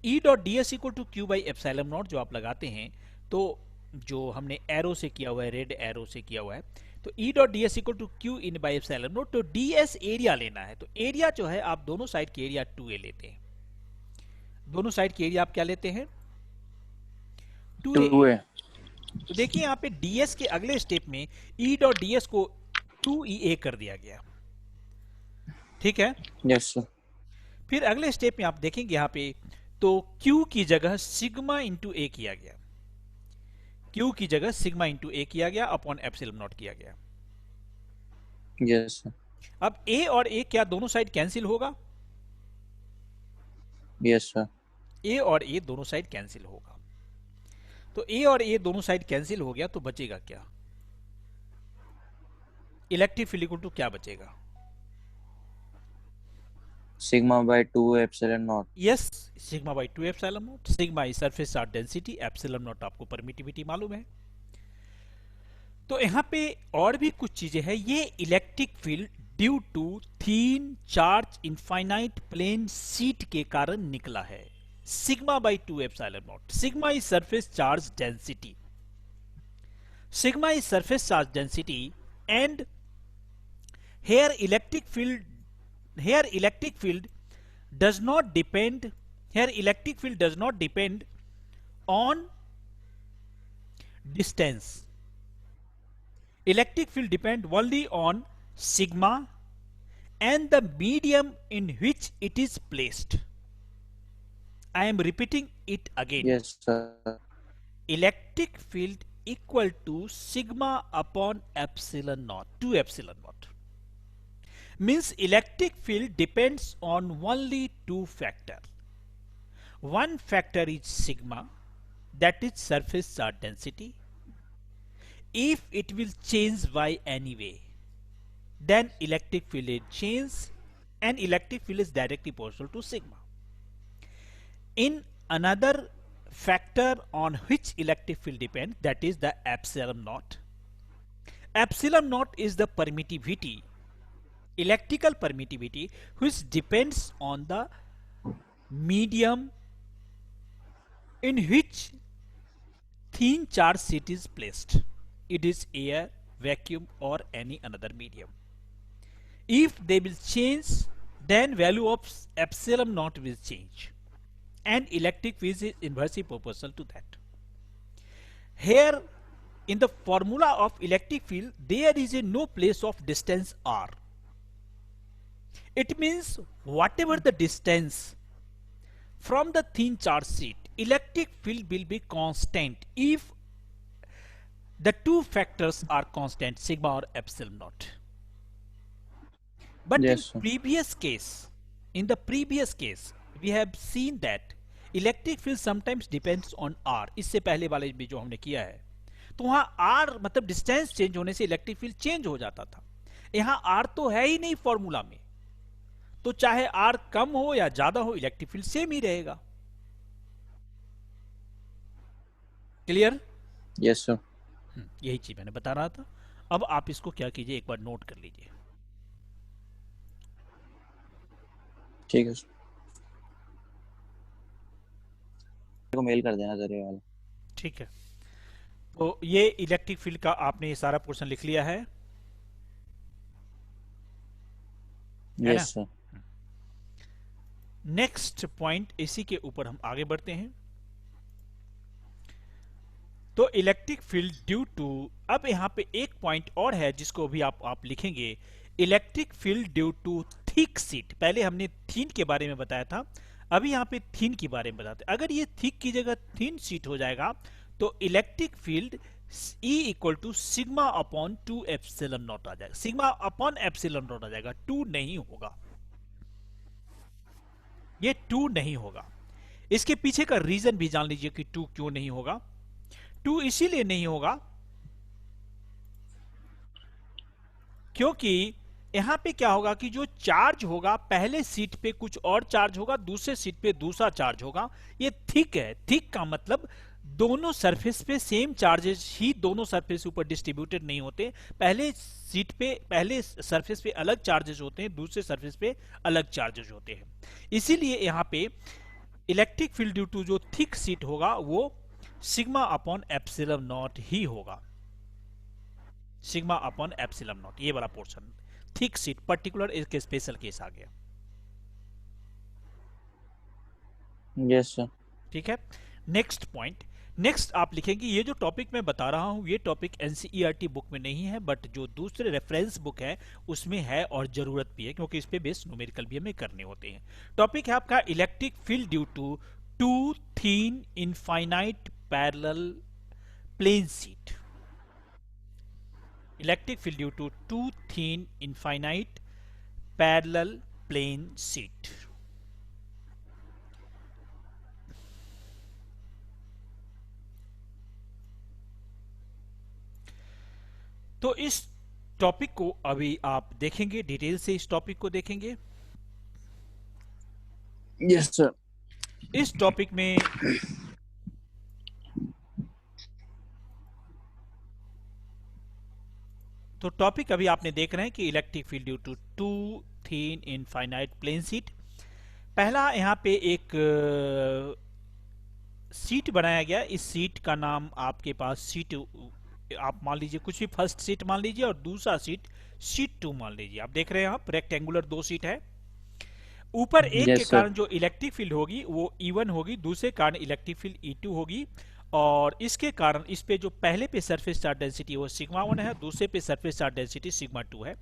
E dot D S equal to Q by epsilon naught जो आप लगाते हैं, तो जो हमने एरो से किया हुआ है, रेड एरो से किया हुआ है, तो E dot D S equal to Q in by epsilon naught, तो डी एस एरिया लेना है, तो एरिया जो है आप दोनों साइड की एरिया 2a लेते हैं, दोनों साइड की एरिया आप क्या लेते हैं, 2a। 2a. तो देखिए यहाँ पे ds के अगले स्टेप में E डॉट ds को 2ea कर दिया गया, ठीक है। Yes, sir. फिर अगले स्टेप में आप देखेंगे यहाँ पे, तो q की जगह सिग्मा इंटू ए किया गया, q की जगह सिग्मा इंटू ए किया गया, अपॉन एप्सिलॉन नॉट किया गया। Yes, sir. अब a और a क्या दोनों साइड कैंसिल होगा, Yes, sir. a और a दोनों साइड कैंसिल होगा, तो a और a दोनों साइड कैंसिल हो गया, तो बचेगा क्या, इलेक्ट्रिक फील्ड इक्वल टू क्या बचेगा, Sigma by 2 epsilon naught. Yes, sigma by 2 epsilon not. Sigma is surface charge density, epsilon not आपको परमिटिविटी मालूम है। तो यहाँ पे और भी कुछ चीजें हैं, ये electric field due to thin charge infinite plane sheet के कारण निकला है, sigma by 2 epsilon naught. Sigma is surface charge density. Sigma is surface charge density, and here electric field does not depend on distance. Electric field depend only on sigma and the medium in which it is placed. I am repeating it again. Yes, sir. Electric field equal to sigma upon epsilon naught, 2 epsilon naught. Means electric field depends on only two factors. One factor is sigma, that is surface charge density. If it will change by any way, then electric field is changed, and electric field is directly proportional to sigma. In another factor on which electric field depends, that is the epsilon naught. Epsilon naught is the permittivity, electrical permittivity, which depends on the medium in which thin charge sheet is placed. It is air, vacuum, or any another medium. If they will change, then value of epsilon naught will change, and electric field is inversely proportional to that. Here in the formula of electric field, there is a no place of distance r. It means whatever the distance from the thin charge sheet, electric field will be constant if the two factors are constant, sigma or epsilon naught. But Yes, sir. in the previous case, we have seen that electric field sometimes depends on r. इससे पहले वाले में जो हमने किया है, तो वहां r मतलब डिस्टेंस चेंज होने से इलेक्ट्रिक फील्ड चेंज हो जाता था. यहाँ r तो है ही नहीं फॉर्मूला में, तो चाहे r कम हो या ज्यादा हो, इलेक्ट्रिक फील्ड सेम ही रहेगा. क्लियर? Yes, sir. यही चीज मैंने बता रहा था. अब आप इसको क्या कीजिए, एक बार नोट कर लीजिए. ठीक है सर. को मेल कर देना सर ये वाला. ठीक है. तो ये इलेक्ट्रिक फील्ड का आपने ये सारा पोर्शन लिख लिया है. Yes sir. नेक्स्ट पॉइंट, इसी के ऊपर हम आगे बढ़ते हैं. तो इलेक्ट्रिक फील्ड ड्यू टू, अब यहां पे एक पॉइंट और है जिसको भी आप लिखेंगे. Electric field due to thick sheet. पहले हमने थीन के बारे में बताया था, अभी यहां पे थीन के बारे में बताते. अगर ये थिक की जगह थीन शीट हो जाएगा तो electric field E equal to sigma upon 2 epsilon naught आ जाएगा. सिग्मा अपॉन एप्सिलॉन नॉट आ जाएगा, 2 नहीं होगा. ये 2 नहीं होगा. इसके पीछे का रीजन भी जान लीजिए कि 2 क्यों नहीं होगा. 2 इसीलिए नहीं होगा क्योंकि यहां पे क्या होगा कि जो चार्ज होगा, पहले सीट पे कुछ और चार्ज होगा, दूसरे सीट पे दूसरा चार्ज होगा. ये थिक है. थिक का मतलब दोनों सरफेस पे सेम चार्जेस ही दोनों सरफेस ऊपर डिस्ट्रीब्यूटेड नहीं होते. पहले सरफेस पे अलग चार्जेस होते हैं, दूसरे सरफेस पे अलग चार्जेस होते हैं. इसीलिए यहां पे इलेक्ट्रिक फील्ड ड्यू टू जो थिक सीट होगा वो सिग्मा अपॉन एप्सिलॉन नॉट ही होगा. सिग्मा अपॉन एप्सिलॉन नॉट, ये वाला पोर्शन. थिक सीट पर्टिकुलर एक स्पेशल केस आ गया. Yes sir. ठीक है. नेक्स्ट पॉइंट, नेक्स्ट आप लिखेंगे, ये जो टॉपिक मैं बता रहा हूं ये टॉपिक एनसीईआरटी बुक में नहीं है, बट जो दूसरे रेफरेंस बुक है उसमें है और जरूरत भी है क्योंकि इस पे बेस्ड न्यूमेरिकल भी हमें करने होते हैं. टॉपिक है आपका electric field due to two thin infinite parallel plane sheet. Electric field due to two thin infinite parallel plane sheet. तो इस टॉपिक को अभी आप देखेंगे, डिटेल से इस टॉपिक को देखेंगे. Yes sir. इस टॉपिक में तो टॉपिक अभी आपने देख रहे हैं कि electric field due to two thin infinite plane sheet. पहला यहाँ पे एक सीट बनाया गया। इस सीट का नाम आपके पास सीट, आप मान लीजिए कुछ भी, फर्स्ट सीट मान लीजिए और दूसरा सीट सीट 2 मान लीजिए। आप देख रहे हैं आप रेक्टेंगुलर 2 सीट है। ऊपर एक के यस सर। कारण जो इलेक्ट्रिक फील्ड होगी वो E1 होगी, दूसरे कारण इलेक्ट्रिक फील्ड E2 होगी। और इसके कारण इस पे जो पहले पे सरफेस चार्ज डेंसिटी वो सिग्मा 1 है, दूसरे पे सरफेस चार्ज डेंसिटी सिग्मा 2 है।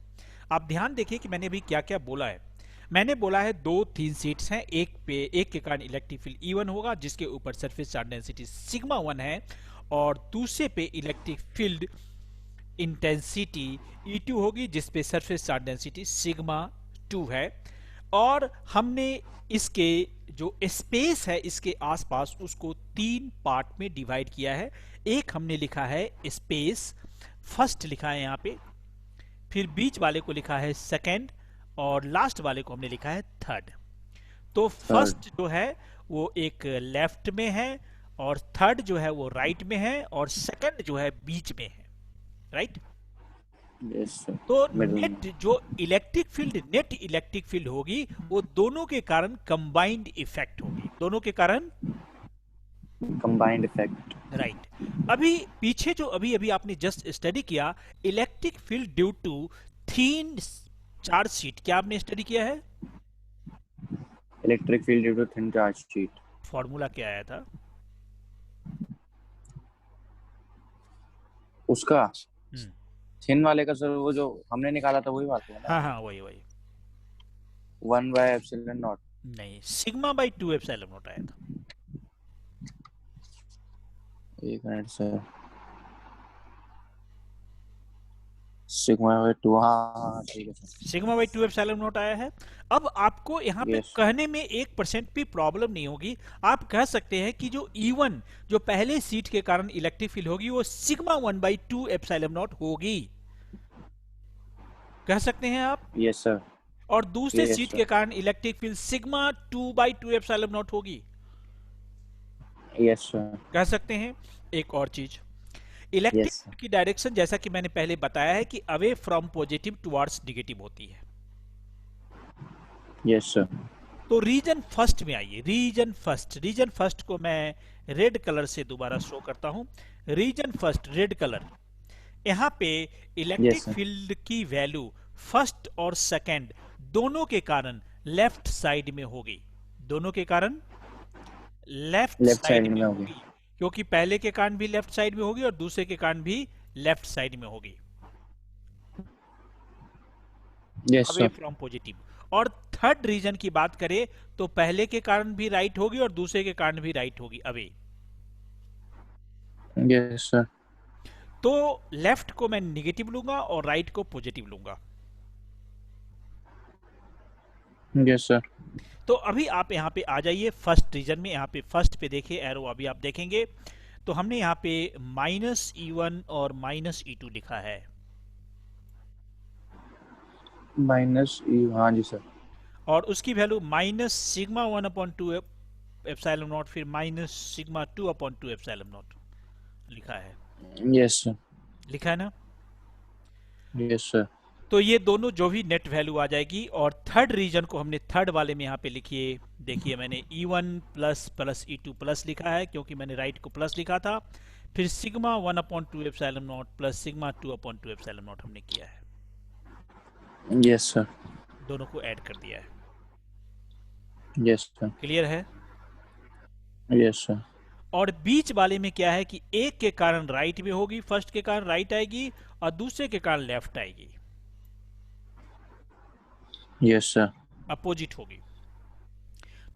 आप ध्यान देखिए कि मैंने अभी क्या क्या बोला है। मैंने बोला है 2-3 सीट्स हैं, एक के कारण इलेक्ट्रिक फील्ड E1 होगा जिसके ऊपर सरफेस चार्ज डेंसिटी सिग्मा 1 है, और दूसरे पे इलेक्ट्रिक फील्ड इंटेंसिटी E2 होगी जिस पे सरफेस चार्ज डेंसिटी सिग्मा 2 है। और हमने इसके जो स्पेस है इसके आसपास उसको 3 पार्ट में डिवाइड किया है। एक हमने लिखा है स्पेस, फर्स्ट लिखा है यहाँ पे, फिर बीच वाले को लिखा है सेकंड, और लास्ट वाले को हमने लिखा है थर्ड। तो फर्स्ट जो है वो एक लेफ्ट में है, और थर्ड जो है वो राइट में है, और सेकंड जो है बीच में है, राइट। Yes sir. तो मिडिल में। नेट जो electric field, net electric field होगी वो दोनों के कारण कंबाइंड इफेक्ट होगी, दोनों के कारण, कंबाइंड इफेक्ट। राइट। अभी पीछे जो अभी अभी आपने जस्ट स्टडी किया, electric field due to thin charge sheet, क्या आपने स्टडी किया है? Electric field due to thin charge sheet. Formula क्या आया था? उसका हम्म, थिन वाले का सर, वो जो हमने निकाला था वही बात है ना। हाँ हाँ वही वही। 1/एप्सिलॉन नॉट। नहीं, सिग्मा बाई 2 एप्सिलॉन नॉट आया था। एक मिनट सर। सिग्मा बाय 2, हाँ ठीक है sir. Sigma by 2 epsilon not आया है। अब आपको यहाँ पे यस। कहने में 1% भी प्रॉब्लम नहीं होगी। आप कह सकते हैं कि जो E1 जो पहले सीट के कारण इलेक्ट्रिक फील्ड होगी वो सिग्मा 1/2 एप्सिलॉन नॉट होगी, कह सकते हैं आप। Yes sir. और दूसरे यस सीट सर। के कारण electric field sigma 2/2 epsilon not होगी, यस सर। कह सकते हैं। एक और चीज, इलेक्ट्रिक यस सर। की डायरेक्शन जैसा कि मैंने पहले बताया है कि away from positive towards negative होती है। Yes sir. तो रीजन फर्स्ट में आइए, रीजन फर्स्ट को मैं रेड कलर से दोबारा शो करता हूं। रीजन फर्स्ट रेड कलर, यहाँ पे इलेक्ट्रिक Yes, sir. फील्ड की वैल्यू फर्स्ट और सेकंड दोनों के कारण लेफ्ट साइड में होगी, दोनों के कारण लेफ्ट लेफ्ट साइड साइड में में होगी। होगी, क्योंकि पहले के कारण भी लेफ्ट साइड में होगी और दूसरे के कारण भी लेफ्ट साइड में होगी, yes away sir. From positive. और थर्ड रीजन की बात करें तो पहले के कारण भी राइट होगी और दूसरे के कारण भी राइट होगी, अवे। Yes sir. तो लेफ्ट को मैं निगेटिव लूंगा और राइट को पॉजिटिव लूंगा। Yes sir. तो अभी आप यहाँ पे आ जाइए फर्स्ट रीजन में, यहाँ पे फर्स्ट पे देखिए एरो, अभी आप देखेंगे तो हमने यहाँ पे -E1 और -E2 लिखा है। माइनस ई, हाँ जी सर। और उसकी वैल्यू -σ1/2 एप्सिलॉन नॉट, फिर -σ2/2 एप्सिलॉन नॉट लिखा है, यस सर। लिखा है ना। Yes sir. तो ये दोनों जो भी नेट वैल्यू आ जाएगी। और थर्ड रीजन को हमने थर्ड वाले में यहाँ पे लिखिए, देखिए मैंने E1 प्लस E2 प्लस लिखा है क्योंकि मैंने राइट को प्लस लिखा था, फिर σ1/2 epsilon naught plus σ2/2 epsilon naught हमने किया है, यस सर। दोनों को ऐड कर दिया है। Yes sir. क्लियर है। Yes sir. और बीच वाले में क्या है कि एक के कारण राइट में होगी, फर्स्ट के कारण राइट आएगी और दूसरे के कारण लेफ्ट आएगी, यस सर। अपोजिट होगी।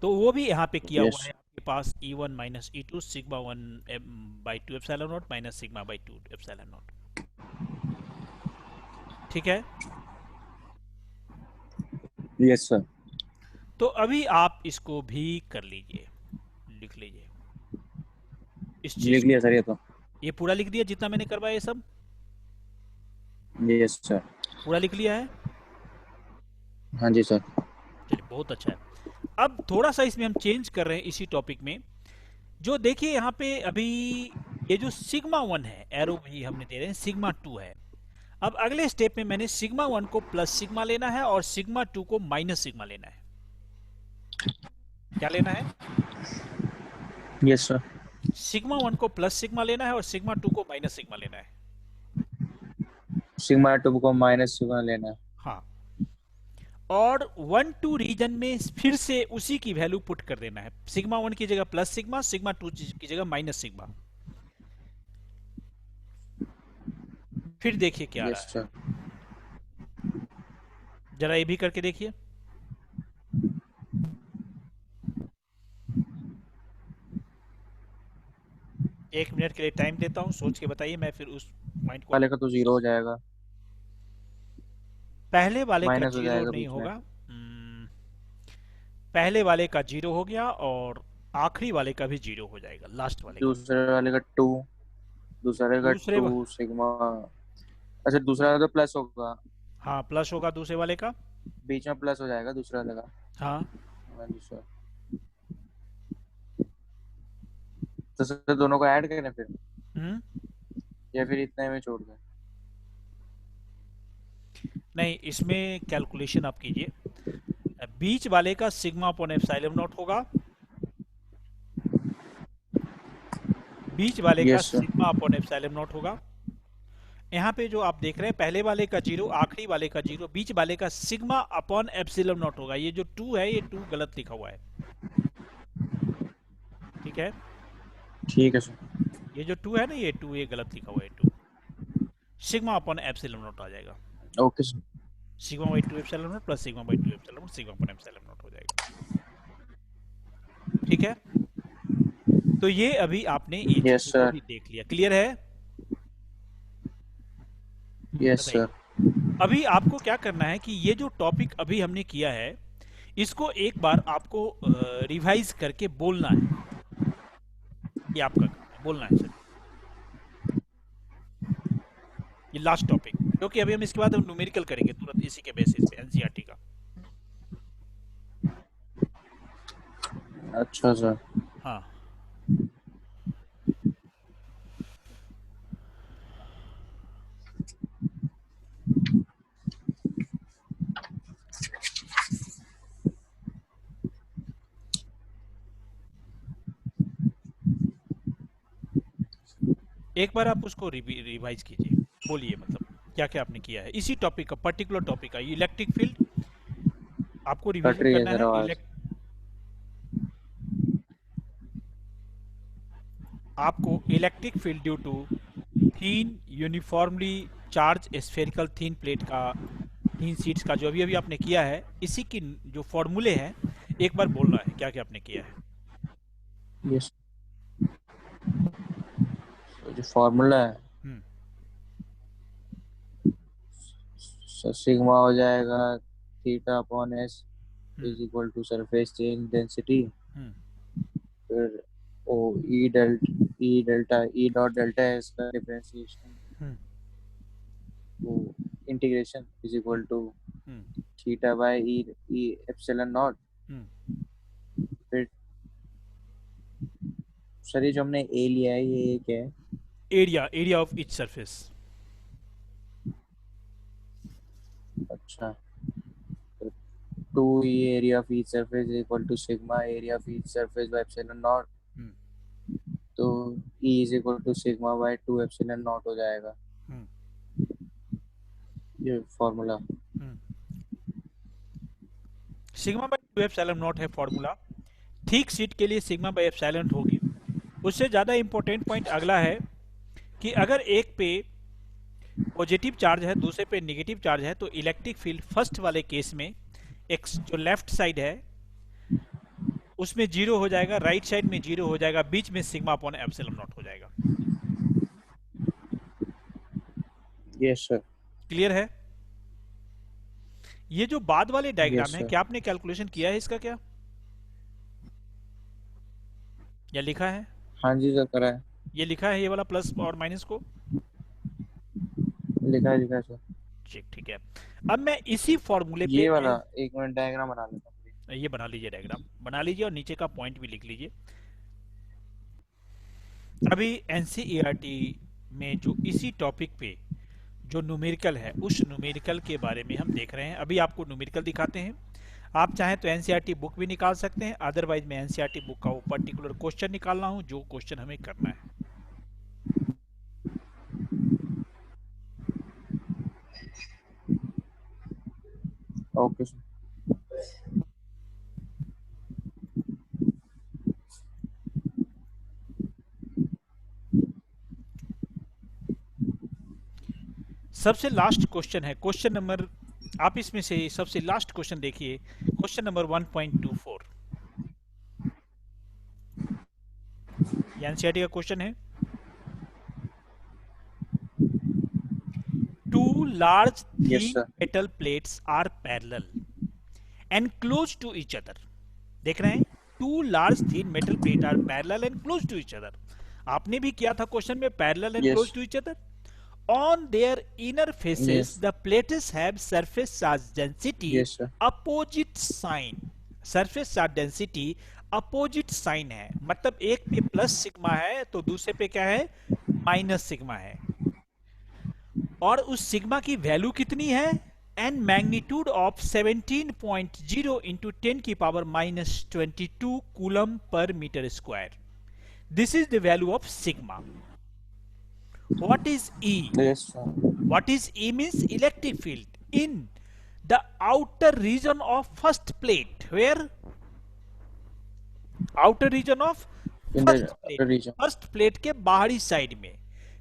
तो वो भी यहाँ पे किया Yes. हुआ है आपके पास, E1 -E2 σ1/2 epsilon naught minus σ/2 epsilon naught, ठीक है। Yes sir. तो अभी आप इसको भी कर लीजिए, लिख लीजिए इस चीज लिख लिया सर ये तो। ये पूरा लिख दिया जितना मैंने करवाया, ये सब यस सर। पूरा लिख लिया है। हाँ जी सर। चलिए बहुत अच्छा है। अब थोड़ा सा इसमें हम चेंज कर रहे हैं इसी टॉपिक में। जो देखिए यहाँ पे अभी ये जो σ1 है, एरो भी हमने दे रहे हैं, σ2 है। अब अगले स्टेप में मैंने σ1 को प्लस सिग्मा लेना है और σ2 को माइनस सिग्मा लेना है। क्या लेना है? Yes sir. सिग्मा 1 को प्लस सिग्मा लेना है और सिग्मा 2 को माइनस सिग्मा लेना है। सिग्मा 2 को माइनस सिग्मा लेना है। हाँ, और 1 2 रीजन में फिर से उसी की वैल्यू पुट कर देना है। सिग्मा 1 की जगह प्लस सिग्मा, सिग्मा 2 की जगह माइनस सिग्मा। फिर देखिए क्या आ रहा यस है, सर। जरा ये भी करके देखिए। एक मिनट के लिए टाइम देता हूं, सोच के बताइए, मैं फिर उस पॉइंट को। पहले का तो जीरो हो जाएगा, पहले वाले का माइनस हो जीरो जाएगा नहीं बीच में। होगा। पहले वाले का जीरो हो गया और आखिरी वाले का भी जीरो हो जाएगा, लास्ट वाले का। दूसरे वाले का टू, दूसरे का दूसरे टू सिग्मा। अच्छा, दूसरा वाला तो प्लस होगा, हाँ, प्लस होगा दूसरे वाले का। बीच में प्लस हो जाएगा दूसरे वाले का। हाँ। हाँ जी सर। तो सर दोनों को ऐड करें फिर, हम्म। या फिर इतने में छोड़ दें? नहीं, इसमें कैलकुलेशन आप कीजिए। बीच वाले का सिग्मा अपॉन एप्सिलॉन नॉट होगा, बीच वाले का yes sir. Sigma upon epsilon not होगा। यहाँ पे जो आप देख रहे हैं, पहले वाले का जीरो, आखिरी वाले का जीरो, बीच वाले का सिग्मा अपॉन एप्सिलॉन नॉट होगा। ये जो 2 है, ये 2 गलत लिखा हुआ है, ठीक है। ठीक है सर। ये जो 2 है ना, ये 2 ये गलत लिखा हुआ है, 2 सिग्मा अपॉन एप्सिलॉन नॉट आ जाएगा। Okay sir. Sigma by 2 epsilon naught plus sigma by 2 epsilon not, sigma upon epsilon naught हो जाएगा, ठीक है। तो ये अभी आपने ये यस चीजों को सर। भी देख लिया, क्लियर है? यस बताइए। सर। अभी आपको क्या करना है कि ये जो टॉपिक अभी हमने किया है, इसको एक बार आपको रिवाइज करके बोलना है। ये आपका काम है, बोलना है सर। ये लास्ट टॉपिक, क्योंकि अभी हम इसके बाद हम न्यूमेरिकल करेंगे तुरंत इसी के बेसिस पे, एनसीईआरटी का। अच्छा सर। हाँ। एक बार आप उसको रिवाइज कीजिए, बोलिए मतलब क्या क्या आपने किया है इसी टॉपिक का, पर्टिकुलर टॉपिक का, इलेक्ट्रिक फील्ड आपको कट रिवीजन रही है करना सर है। आवाज। आपको electric field due to thin uniformly charge spherical thin plate का, थीन शीट्स का, जो अभी अभी आपने किया है, इसी की जो फॉर्मूले हैं एक बार बोलना है क्या क्या आपने किया है। यस। जो फॉर्मूला है, हम्म। सिग्मा हो जाएगा theta upon S hmm. Is equal to surface charge density. Hmm. फिर ओ E delta E dot delta S का डिफरेंशिएशन, हम्म। वो integration is equal hmm. To hmm. Theta by E E epsilon naught. Hmm. फिर sir ये जो हमने ए लिया है ये क्या है? Area of each surface. अच्छा, two E area of each surface equal to sigma area of each surface by epsilon naught. Hmm. तो E is equal to sigma by 2 epsilon naught हो जाएगा, हम्म। ये formula. Hmm. Sigma by 2 epsilon naught है formula. ठीक sheet के लिए sigma by epsilon होगी। उससे ज़्यादा इंपॉर्टेंट पॉइंट अगला है कि अगर एक पे पॉजिटिव चार्ज है, दूसरे पे नेगेटिव चार्ज है, तो इलेक्ट्रिक फील्ड फर्स्ट वाले केस में एक जो लेफ्ट साइड है उसमें जीरो हो जाएगा, राइट साइड में जीरो हो जाएगा, बीच में सिग्मा अपॉन एप्सिलॉन नॉट हो जाएगा। Yes sir. क्लियर है? ये जो बाद वाले यस डायग्राम है, सर। क्या आपने कैलकुलेशन किया है इसका क्या, या लिखा है? हाँ जी सर, करा है। ये लिखा है ये वाला प्लस और माइनस को? लिखा है सर। ठीक, ठीक है। अब मैं इसी फॉर्मूले पे ये वाला एक मिनट डायग्राम बना लेता हूँ। ये बना लीजिए, डायग्राम बना लीजिए और नीचे का पॉइंट भी लिख लीजिए। अभी एनसीईआरटी में जो इसी टॉपिक पे जो न्यूमेरिकल है, उस न्यूमेरिकल के बारे में हम देख रहे हैं। अभी आपको न्यूमेरिकल दिखाते हैं। आप चाहें तो एनसीईआरटी बुक भी निकाल सकते हैं, अदरवाइज मैं एनसीईआरटी बुक का वो पर्टिकुलर क्वेश्चन निकाल रहा हूं जो क्वेश्चन हमें करना है। Okay sir. सबसे लास्ट क्वेश्चन है क्वेश्चन नंबर, आप इसमें से सबसे लास्ट क्वेश्चन देखिए, क्वेश्चन नंबर 1.24, ये एनसीईआरटी का क्वेश्चन है। Two large yes thin sir. Metal plates are parallel and close to each other. देख रहे हैं, two large thin metal plate are parallel and close to each other. आपने भी किया था क्वेश्चन में, parallel and yes close to each other. On their inner faces, yes the plates have surface charge density yes sir. opposite sign. Surface charge density opposite sign है, मतलब एक पे plus sigma है तो दूसरे पे क्या है, माइनस सिग्मा है। और उस सिग्मा की वैल्यू कितनी है, एंड मैग्नीट्यूड ऑफ 17.0 इंटू 10 की power minus 22 coulomb per metre square. This is the value of sigma. What is E? Yes sir. What is E means electric field in the outer region of first plate. Where? Outer region of in first plate. The region. First plate के बाहरी side में।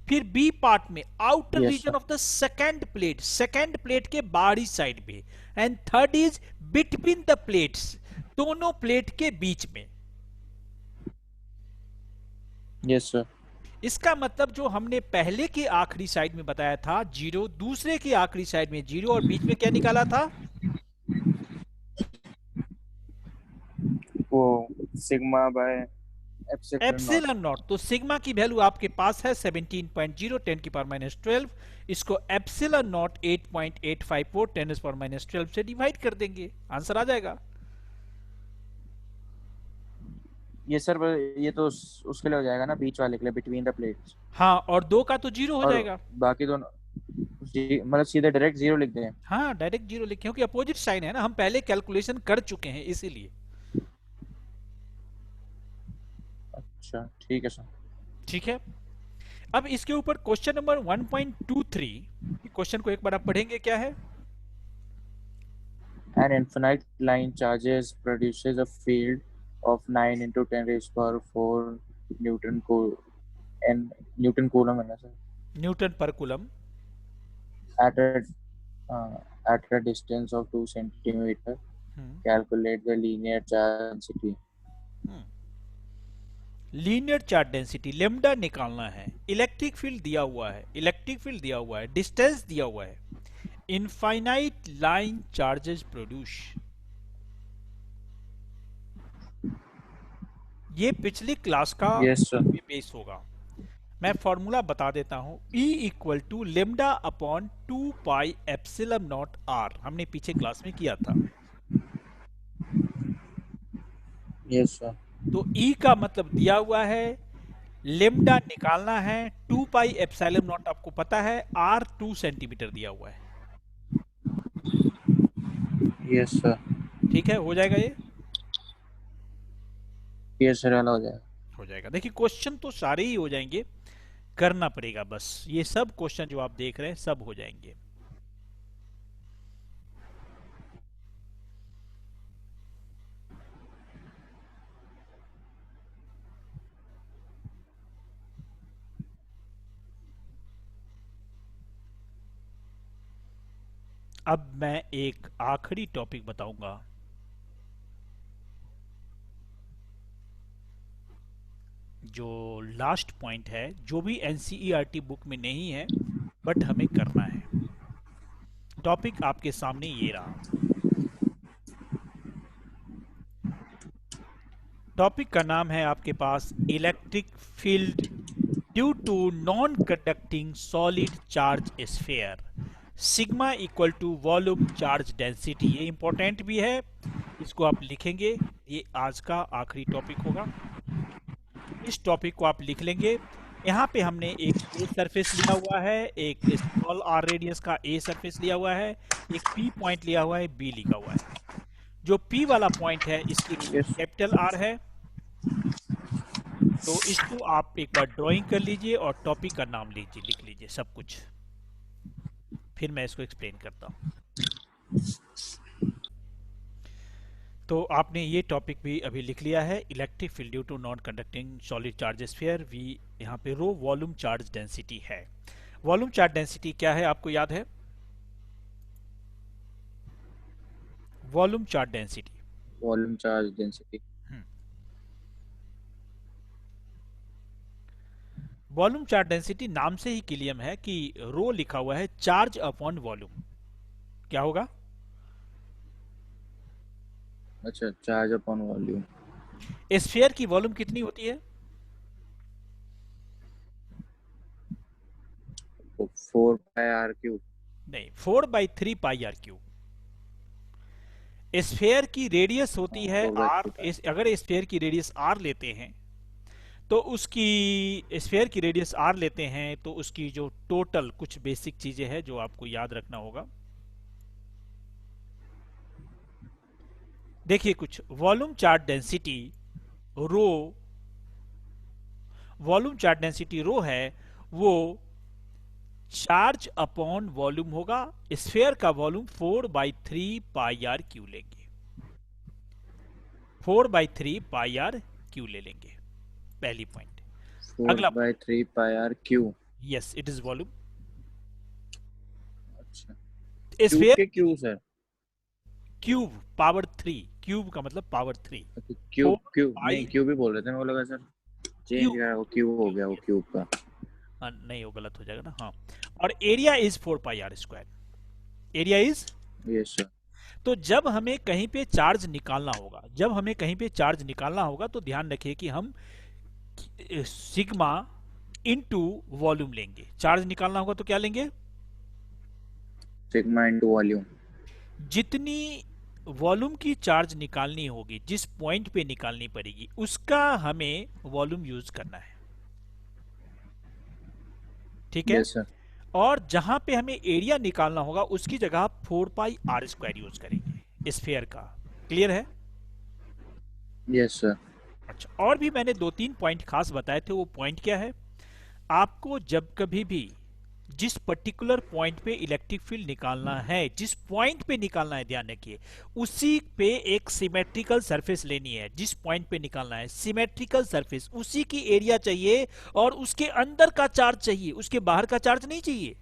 फिर B part में outer yes region sir. of the second plate. Second plate के बाहरी side में। And third is between the plates. दोनों plate के बीच में। Yes sir. इसका मतलब जो हमने पहले के आखिरी साइड में बताया था जीरो, दूसरे के आखिरी साइड में जीरो, और बीच में क्या निकाला था, वो sigma bye epsilon not. Epsilon naught. तो सिग्मा की वैल्यू आपके पास है 17.0 10 की पावर माइनस 12। इसको एप्सिलॉन नॉट 8.854 10 पावर माइनस 12 से डिवाइड कर देंगे, आंसर आ जाएगा। ये सर ये तो उसके लिए हो जाएगा ना, बीच वाले के लिए, बिटवीन द प्लेट्स। हाँ, और दो का तो जीरो हो और जाएगा। बाकी दोनों मतलब सीधे डायरेक्ट जीरो लिख दें। हाँ, डायरेक्ट जीरो लिखे, क्योंकि अपोजिट साइन है ना, हम पहले कैलकुलेशन कर चुके हैं इसीलिए। अच्छा ठीक है सर। ठीक है, अब इसके ऊपर क्वेश्चन नंबर 1.23, क्वेश्चन को एक बार आप पढ़ेंगे, क्या है। An infinite line charges produces a field of 9 into 10 raised power 4 Newton and Newton coulomb है ना सर, न्यूटन पर coulomb. at a at a distance of 2 centimeter. Calculate the linear charge density. Linear charge density lambda निकालना है। Electric field दिया हुआ है, electric field दिया हुआ है, डिस्टेंस दिया हुआ है, इनफाइनाइट लाइन चार्जेस प्रोड्यूस। ये पिछली क्लास का Yes sir. बेस होगा। मैं फॉर्मूला बता देता हूं, E equal to lambda upon 2 pi epsilon naught r, हमने पीछे क्लास में किया था। Yes sir. तो E का मतलब दिया हुआ है, लेमडा निकालना है, 2 पाई एप्सिलम नॉट आपको पता है, R 2 सेंटीमीटर दिया हुआ है। Yes sir. ठीक है, हो जाएगा ये, Yes sir, वाला हो जाएगा। हो जाएगा। देखिए क्वेश्चन तो सारे ही हो जाएंगे, करना पड़ेगा बस। ये सब क्वेश्चन जो आप देख रहे हैं सब हो जाएंगे। अब मैं एक आखिरी टॉपिक बताऊंगा, जो लास्ट पॉइंट है, जो भी एनसीईआरटी बुक में नहीं है बट हमें करना है। टॉपिक आपके सामने ये रहा। टॉपिक का नाम है आपके पास electric field due to non conducting solid charge sphere, sigma equal to volume charge density. ये इंपॉर्टेंट भी है, इसको आप लिखेंगे, ये आज का आखिरी टॉपिक होगा। इस टॉपिक को आप लिख लेंगे। यहाँ पे हमने एक ए सरफेस लिया हुआ है, एक स्मॉल आर रेडियस का ए सरफेस लिया हुआ है, एक पी पॉइंट लिया हुआ है, बी लिखा हुआ है। जो P वाला पॉइंट है इसकी यस। कैपिटल R है। तो इसको आप एक बार ड्राइंग कर लीजिए और टॉपिक का नाम लीजिए, लिख लीजिए सब कुछ, फिर मैं इसको एक्सप्लेन करता हूँ। तो आपने ये टॉपिक भी अभी लिख लिया है, electric field due to non conducting solid charge sphere we, यहाँ पे रो वॉल्यूम चार्ज डेंसिटी है। वॉल्यूम चार्ज डेंसिटी क्या है आपको याद है? Volume charge density, volume charge density. Volume charge density नाम से ही क्लियर है कि रो लिखा हुआ है चार्ज अपॉन वॉल्यूम, क्या होगा? अच्छा, चार्ज अपॉन वॉल्यूम। स्फीयर की वॉल्यूम कितनी होती है? 4πr³ नहीं, 4/3πr³। स्फीयर की रेडियस होती है r, 4/3π। अगर स्फीयर की रेडियस r लेते हैं तो उसकी, स्फीयर की रेडियस r लेते हैं तो उसकी जो टोटल कुछ बेसिक चीजें हैं जो आपको याद रखना होगा। देखिए कुछ volume charge density rho, volume charge density rho है वो चार्ज अपॉन वॉल्यूम होगा। स्फीयर का वॉल्यूम 4/3πr³ लेंगे, 4/3πr³ ले लेंगे, पहली पॉइंट। अगला 4/3πr³। Yes, it is volume. अच्छा, क्यूब स्फीयर के Q sir. Cube power 3, cube का मतलब पावर 3। क्यूब क्यूब नहीं, क्यूब ही बोल रहे थे, मैं बोला सर चेंज क्यूब, करा, वो क्यूब हो गया, वो क्यूब का। नहीं वो गलत हो जाएगा ना। हाँ, और area is 4πr², area is. Yes sir. तो जब हमें कहीं पे चार्ज निकालना होगा, जब हमें कहीं पे चार्ज निकालना होगा तो ध्यान रखिए कि हम सिग्मा इनटू वॉल्यूम लेंगे। चार्ज निकालना होगा तो क्या लेंगे? Sigma into volume. जितनी वॉल्यूम की चार्ज निकालनी होगी, जिस पॉइंट पे निकालनी पड़ेगी, उसका हमें वॉल्यूम यूज करना है, ठीक है? Yes sir. और जहां पे हमें एरिया निकालना होगा उसकी जगह 4πr² यूज करेंगे स्फीयर का। क्लियर है? Yes sir. अच्छा, और भी मैंने 2-3 पॉइंट खास बताए थे। वो पॉइंट क्या है? आपको जब कभी भी जिस पर्टिकुलर पॉइंट पे इलेक्ट्रिक फील्ड निकालना है, जिस पॉइंट पे निकालना है, ध्यान रखिए, उसी पे एक सिमेट्रिकल सरफेस लेनी है। जिस पॉइंट पे निकालना है सिमेट्रिकल सरफेस, उसी की एरिया चाहिए और उसके अंदर का चार्ज चाहिए, उसके बाहर का चार्ज नहीं चाहिए।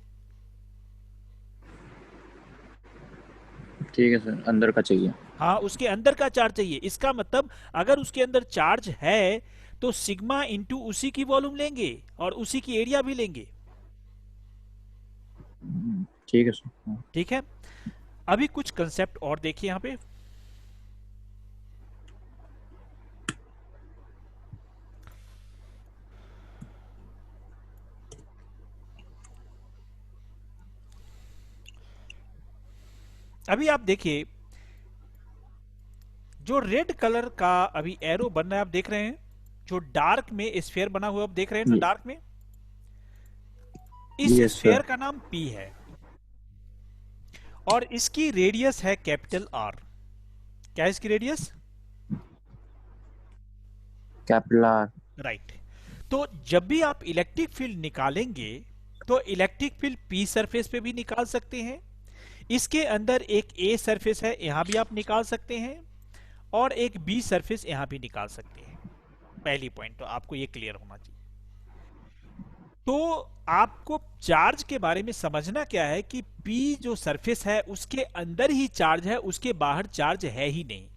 ठीक है सर, अंदर का चाहिए। हाँ, उसके अंदर का चार्ज चाहिए। इसका मतलब अगर उसके अंदर चार्ज है तो सिग्मा इंटू उसी की वॉल्यूम लेंगे और उसी की एरिया भी लेंगे। ठीक है सर। ठीक है, अभी कुछ कंसेप्ट और देखिए यहां पे। अभी आप देखिए जो रेड कलर का अभी एरो बन रहा है, आप देख रहे हैं जो डार्क में स्फीयर बना हुआ, आप देख रहे हैं ना डार्क में, इस यस स्फीयर सर। का नाम P है और इसकी रेडियस है कैपिटल R। क्या है इसकी रेडियस? Capital R. राइट। तो जब भी आप इलेक्ट्रिक फील्ड निकालेंगे तो इलेक्ट्रिक फील्ड P सरफेस पे भी निकाल सकते हैं, इसके अंदर एक A सरफेस है, यहां भी आप निकाल सकते हैं, और एक B सरफेस यहां भी निकाल सकते हैं। पहली पॉइंट तो आपको ये क्लियर होना चाहिए। तो आपको चार्ज के बारे में समझना क्या है कि P जो सरफेस है उसके अंदर ही चार्ज है, उसके बाहर चार्ज है ही नहीं।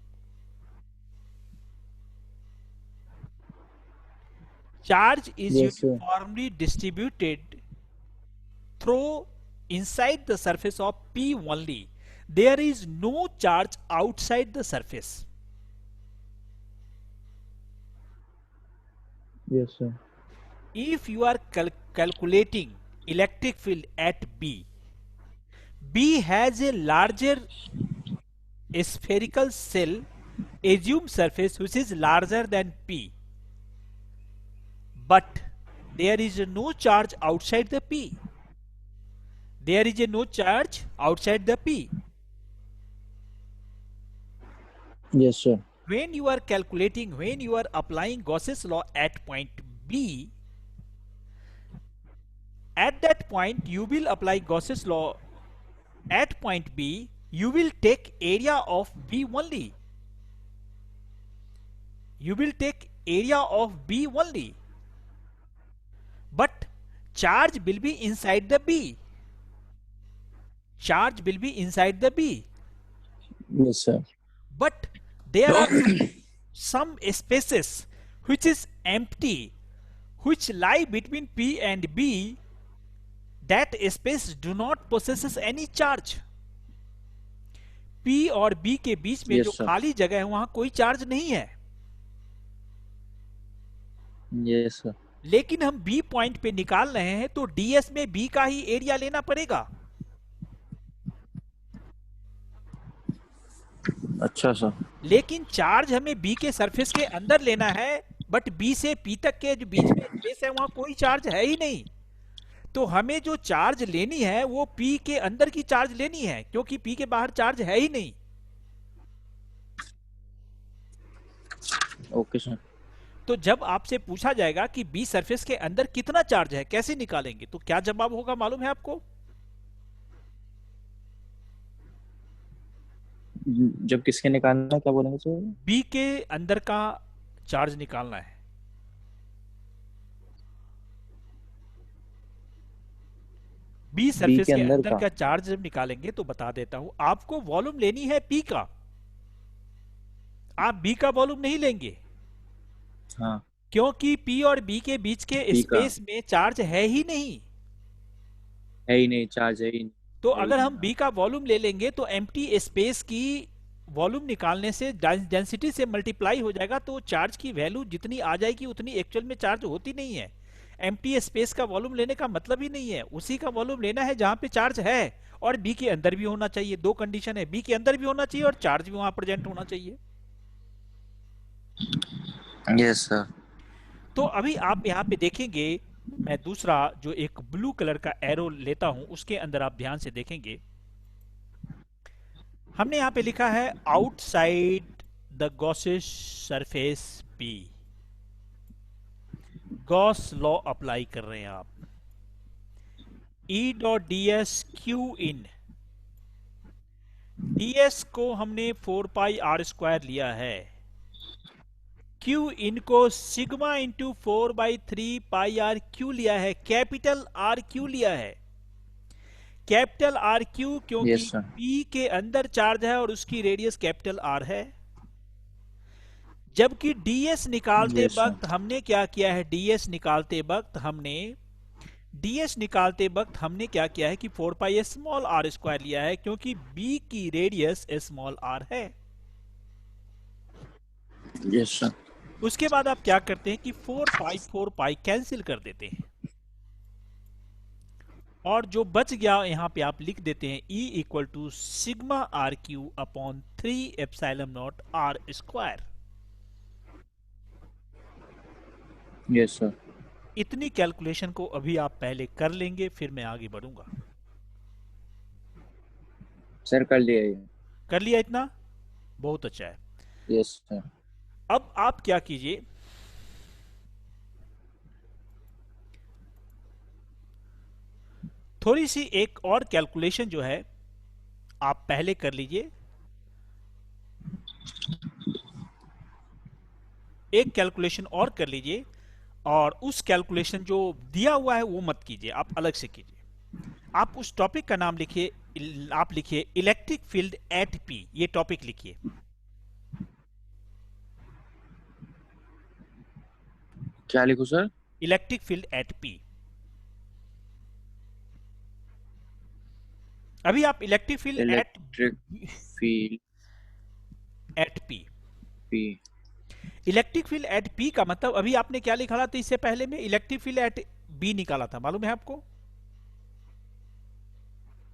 Charge is uniformly distributed through inside the surface of P only. There is no charge outside the surface. Yes sir. If you are calculating electric field at B, B has a larger spherical shell, assume surface which is larger than P, but there is no charge outside the P. There is no charge outside the P. Yes, sir. When you are calculating, when you are applying Gauss's law at point B, at that point you will apply Gauss's law at point B, you will take area of B only. You will take area of B only. But charge will be inside the B. Charge will be inside the B. Yes, sir. But there are some spaces which is empty, which lie between P and B. That space do not possesses any charge. P और B के बीच में जो Yes, sir. खाली जगह है वहां कोई charge नहीं है, Yes, sir. लेकिन हम B पॉइंट पे निकाल रहे हैं तो DS में B का ही एरिया लेना पड़ेगा. अच्छा सर. लेकिन चार्ज हमें B के सरफेस के अंदर लेना है, बट B से P तक के जो बीच में स्पेस है वहां कोई चार्ज है ही नहीं. तो हमें जो चार्ज लेनी है वो P के अंदर की चार्ज लेनी है, क्योंकि P के बाहर चार्ज है ही नहीं. Okay sir. तो जब आपसे पूछा जाएगा कि बी सरफेस के अंदर कितना चार्ज है, कैसे निकालेंगे, तो क्या जवाब होगा मालूम है आपको? जब किसके निकालना है, क्या बोलेंगे सर? बी के अंदर का चार्ज निकालना है. बी सरफेस के अंदर का चार्ज जब निकालेंगे तो बता देता हूं आपको. वॉल्यूम लेनी है पी का, आप बी का वॉल्यूम नहीं लेंगे. हाँ. क्योंकि पी और बी के बीच के स्पेस में चार्ज है ही नहीं. है ही नहीं, चार्ज है ही नहीं. तो अगर हम बी का वॉल्यूम ले लेंगे तो एम्प्टी स्पेस की वॉल्यूम निकालने से डेंसिटी से मल्टीप्लाई हो जाएगा, तो चार्ज की वैल्यू जितनी आ जाएगी उतनी एक्चुअल में चार्ज होती नहीं है. एम्प्टी स्पेस का वॉल्यूम लेने का मतलब ही नहीं है. उसी का वॉल्यूम लेना है जहां पे चार्ज है, और बी के अंदर भी होना चाहिए. दो कंडीशन है, बी के अंदर भी होना चाहिए और चार्ज भी वहां प्रेजेंट होना चाहिए. Yes sir. तो अभी आप यहाँ पे देखेंगे, मैं दूसरा जो एक ब्लू कलर का एरो लेता हूं उसके अंदर आप ध्यान से देखेंगे, हमने यहाँ पे लिखा है outside the Gauss's surface P. Gauss law apply कर रहे हैं आप. E dot D S Q in, ds को हमने 4 पाई आर स्क्वायर लिया है, क्यू इनको sigma into 4/3 pi R Q लिया है, कैपिटल आर क्यू लिया है. कैपिटल आर क्यू क्योंकि P के अंदर चार्ज है और उसकी रेडियस कैपिटल आर है. जबकि ds निकालते वक्त हमने क्या किया है, ds निकालते वक्त हमने क्या किया है कि 4 पाई स्मॉल आर स्क्वायर लिया है, क्योंकि B की रेडियस स्मॉल आर है. Yes sir. उसके बाद आप क्या करते हैं कि 4 पाई कैंसिल कर देते हैं, और जो बच गया यहां पे आप लिख देते हैं E equal to sigma R Q upon 3 epsilon naught R square. Yes sir. इतनी कैलकुलेशन को अभी आप पहले कर लेंगे, फिर मैं आगे बढ़ूंगा. सर कर लिया, ये कर लिया इतना, बहुत अच्छा है. Yes sir. अब आप क्या कीजिए, थोड़ी सी एक और कैलकुलेशन जो है आप पहले कर लीजिए. एक कैलकुलेशन और कर लीजिए, और उस कैलकुलेशन जो दिया हुआ है वो मत कीजिए, आप अलग से कीजिए. आप उस टॉपिक का नाम लिखिए, आप लिखिए इलेक्ट्रिक फील्ड एट पी, ये टॉपिक लिखिए. क्या लिखूं sir? Electric field at P. अभी आप electric field at P, electric field at P का मतलब अभी आपने क्या लिखा था इससे पहले में, इलेक्ट्रिक फील्ड एट बी निकाला था, मालूम है आपको?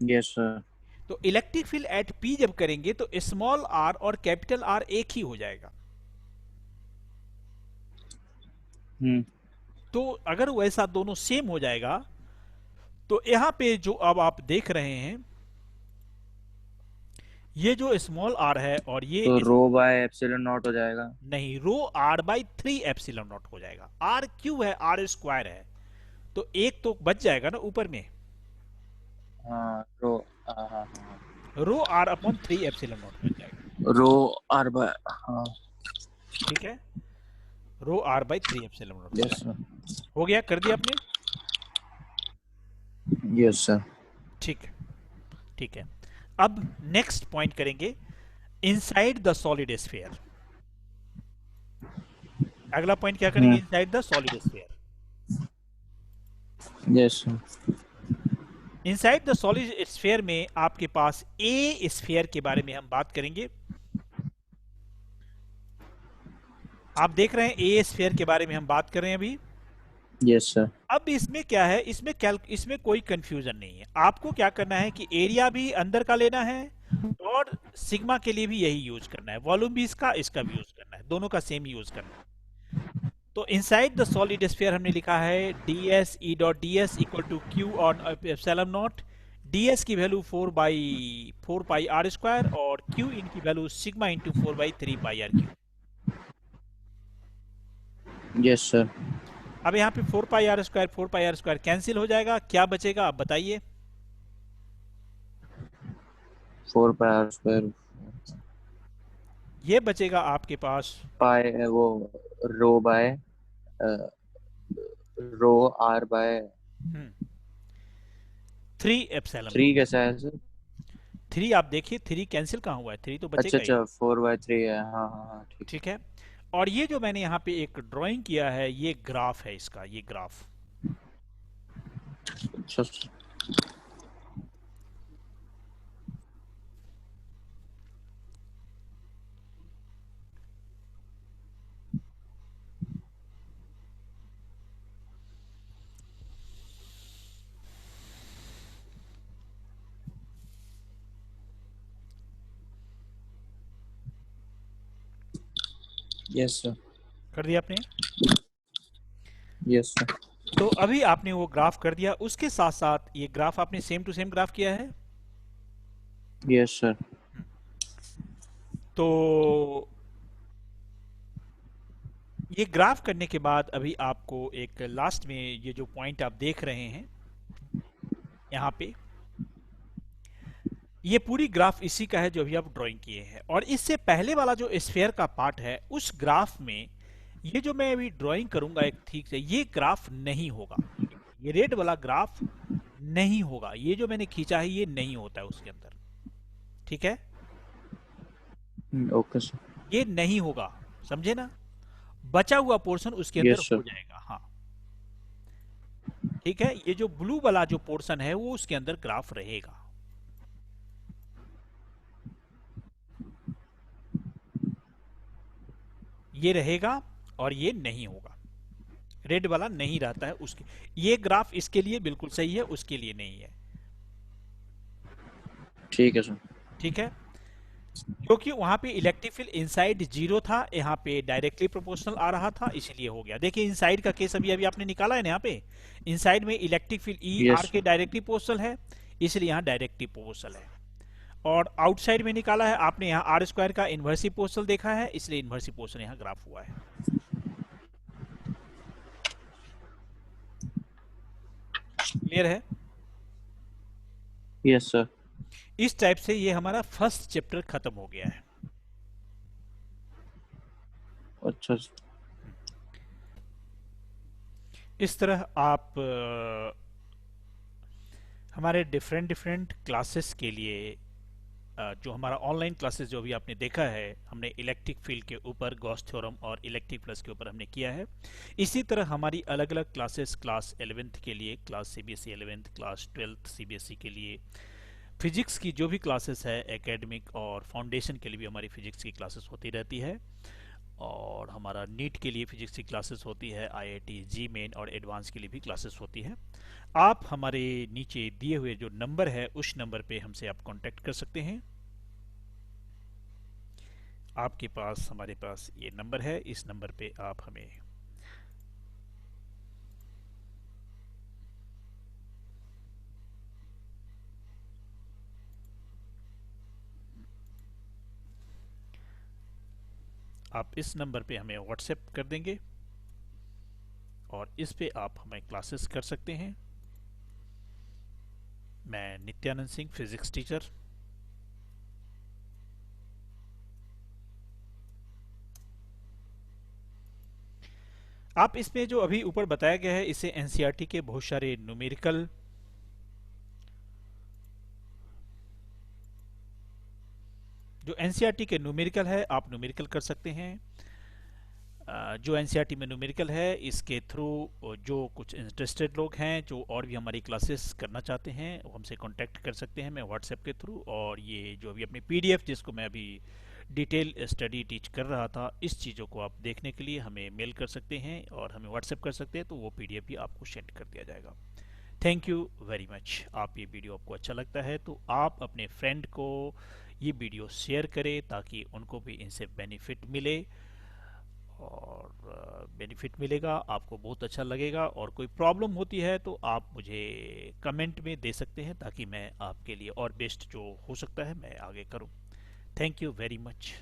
Yes sir. तो इलेक्ट्रिक फील्ड एट पी जब करेंगे तो स्मॉल आर और कैपिटल आर एक ही हो जाएगा. तो अगर वैसा दोनों सेम हो जाएगा तो यहां पे जो अब आप देख रहे हैं ये जो स्मॉल आर है और ये तो रो बाय एप्सिलॉन नॉट हो जाएगा। नहीं, रो आर बाई 3 एप्सिलॉन नॉट हो जाएगा। आर क्यू है, आर स्क्वायर है, तो एक तो बच जाएगा ना ऊपर में। हाँ रो, हाँ हाँ हाँ, रो आर अपॉन 3 एप्सिलॉन नॉट बच जाएगा। रो आर बाय, हाँ। ठीक है, रो आर बाई 3 एप्सिलॉन नॉट हो यस जाएगा। सर। हो गया, कर दिया आपने? Yes sir. ठीक है, ठीक है। अब नेक्स्ट पॉइंट करेंगे, इनसाइड द सॉलिड स्फीयर। अगला पॉइंट क्या करेंगे? Inside the solid sphere. Yes sir. Inside the solid sphere में आपके पास ए स्फीयर के बारे में हम बात करेंगे। आप देख रहे हैं ए स्फीयर के बारे में हम बात कर रहे हैं अभी। Yes sir. अब इसमें क्या है, इसमें कोई कंफ्यूजन नहीं है। आपको क्या करना है कि एरिया भी अंदर का लेना है और सिग्मा के लिए भी यही यूज करना है, वॉल्यूम भी इसका भी यूज करना है, दोनों का सेम यूज करना है। तो इनसाइड द सॉलिड स्फीयर हमने लिखा है D S E dot D S equal to Q on epsilon naught. D S की वैल्यू 4 पाई आर स्क्वायर और क्यू इन की value sigma into 4/3 pi R Q. Yes sir. अब यहाँ पे 4 pi R square cancel हो जाएगा, क्या बचेगा आप बताइए? 4 पाई आर स्क्वायर, ये बचेगा आपके पास पाई वो rho by rho r by 3 epsilon 3 naught. कैसा है सर? 3 आप देखिए, 3 कैंसिल कहाँ हुआ है? 3 तो अच्छा बचेगा ही। अच्छा, 4/3 है, हाँ हाँ हाँ, ठीक। ठीक है, और ये जो मैंने यहाँ पे एक ड्राइंग किया है, ये ग्राफ है इसका, ये ग्राफ। अच्छा सर। Yes sir. कर दिया आपने? Yes sir. तो अभी आपने वो ग्राफ कर दिया, उसके साथ साथ ये ग्राफ आपने सेम टू सेम ग्राफ किया है। Yes sir. तो ये ग्राफ करने के बाद अभी आपको एक लास्ट में ये जो पॉइंट आप देख रहे हैं यहाँ पे, ये पूरी ग्राफ इसी का है जो अभी आप ड्राइंग किए हैं। और इससे पहले वाला जो स्फीयर का पार्ट है, उस ग्राफ में ये जो मैं अभी ड्राइंग करूंगा एक ठीक से, ये ग्राफ नहीं होगा। ये रेड वाला ग्राफ नहीं होगा, ये जो मैंने खींचा है ये नहीं होता है उसके अंदर। ठीक है, ओके सर। ये नहीं होगा, समझे ना? बचा हुआ पोर्शन उसके अंदर यस हो सर। जाएगा। हाँ, ठीक है, ये जो ब्लू वाला जो पोर्शन है वो उसके अंदर ग्राफ रहेगा। ये रहेगा और ये नहीं होगा, रेड वाला नहीं रहता है उसके। ये ग्राफ इसके लिए बिल्कुल सही है, उसके लिए नहीं है। ठीक है सर। ठीक है, क्योंकि वहां पे इलेक्ट्रिक फील्ड इनसाइड जीरो था, यहाँ पे डायरेक्टली प्रोपोर्शनल आ रहा था, इसलिए हो गया। देखिए इनसाइड का केस अभी अभी आपने निकाला है ना, यहाँ पे इनसाइड में electric field E yes R के सर। डायरेक्टली प्रोपोर्शनल है, इसलिए यहाँ डायरेक्टली प्रोपोर्शनल है। और आउटसाइड में निकाला है आपने, यहाँ आर स्क्वायर का इनवर्सिव प्रोपोर्शनल देखा है, इसलिए इनवर्सिव प्रोपोर्शनल यहाँ ग्राफ हुआ है। क्लियर है? Yes sir. इस टाइप से ये हमारा फर्स्ट चैप्टर खत्म हो गया है। अच्छा सर। इस तरह आप हमारे डिफरेंट डिफरेंट क्लासेस के लिए जो हमारा ऑनलाइन क्लासेस जो भी आपने देखा है, हमने इलेक्ट्रिक फील्ड के ऊपर गॉस थ्योरम और इलेक्ट्रिक प्लस के ऊपर हमने किया है। इसी तरह हमारी अलग अलग क्लासेस, क्लास 11th के लिए class CBSE 11th, class 12th CBSE के लिए, फिजिक्स की जो भी क्लासेस है एकेडमिक और फाउंडेशन के लिए भी हमारी फिजिक्स की क्लासेस होती रहती है। और हमारा नीट के लिए फिजिक्स की क्लासेस होती है, आईआईटी जी मेन और एडवांस के लिए भी क्लासेस होती है। आप हमारे नीचे दिए हुए जो नंबर है उस नंबर पे हमसे आप कांटेक्ट कर सकते हैं। आपके पास, हमारे पास ये नंबर है, इस नंबर पे आप हमें आप इस नंबर पे हमें व्हाट्सएप कर देंगे और इस पे आप हमें क्लासेस कर सकते हैं। मैं नित्यानंद सिंह, फिजिक्स टीचर। आप इसमें जो अभी ऊपर बताया गया है, इसे एनसीईआरटी के बहुत सारे न्यूमेरिकल जो एनसीईआरटी के न्यूमेरिकल है, आप न्यूमेरिकल कर सकते हैं। जो एनसीईआरटी में न्यूमेरिकल है, इसके थ्रू जो कुछ इंटरेस्टेड लोग हैं जो और भी हमारी क्लासेस करना चाहते हैं, वो हमसे कांटेक्ट कर सकते हैं मैं व्हाट्सएप के थ्रू। और ये जो अभी अपनी पीडीएफ जिसको मैं अभी डिटेल स्टडी टीच कर रहा था, इस चीज़ों को आप देखने के लिए हमें मेल कर सकते हैं और हमें व्हाट्सएप कर सकते हैं, तो वो पीडीएफ भी आपको सेंड कर दिया जाएगा। Thank you very much. आप ये वीडियो आपको अच्छा लगता है तो आप अपने फ्रेंड को ये वीडियो शेयर करें ताकि उनको भी इनसे बेनिफिट मिले, और बेनिफिट मिलेगा, आपको बहुत अच्छा लगेगा। और कोई प्रॉब्लम होती है तो आप मुझे कमेंट में दे सकते हैं ताकि मैं आपके लिए और बेस्ट जो हो सकता है मैं आगे करूं। Thank you very much.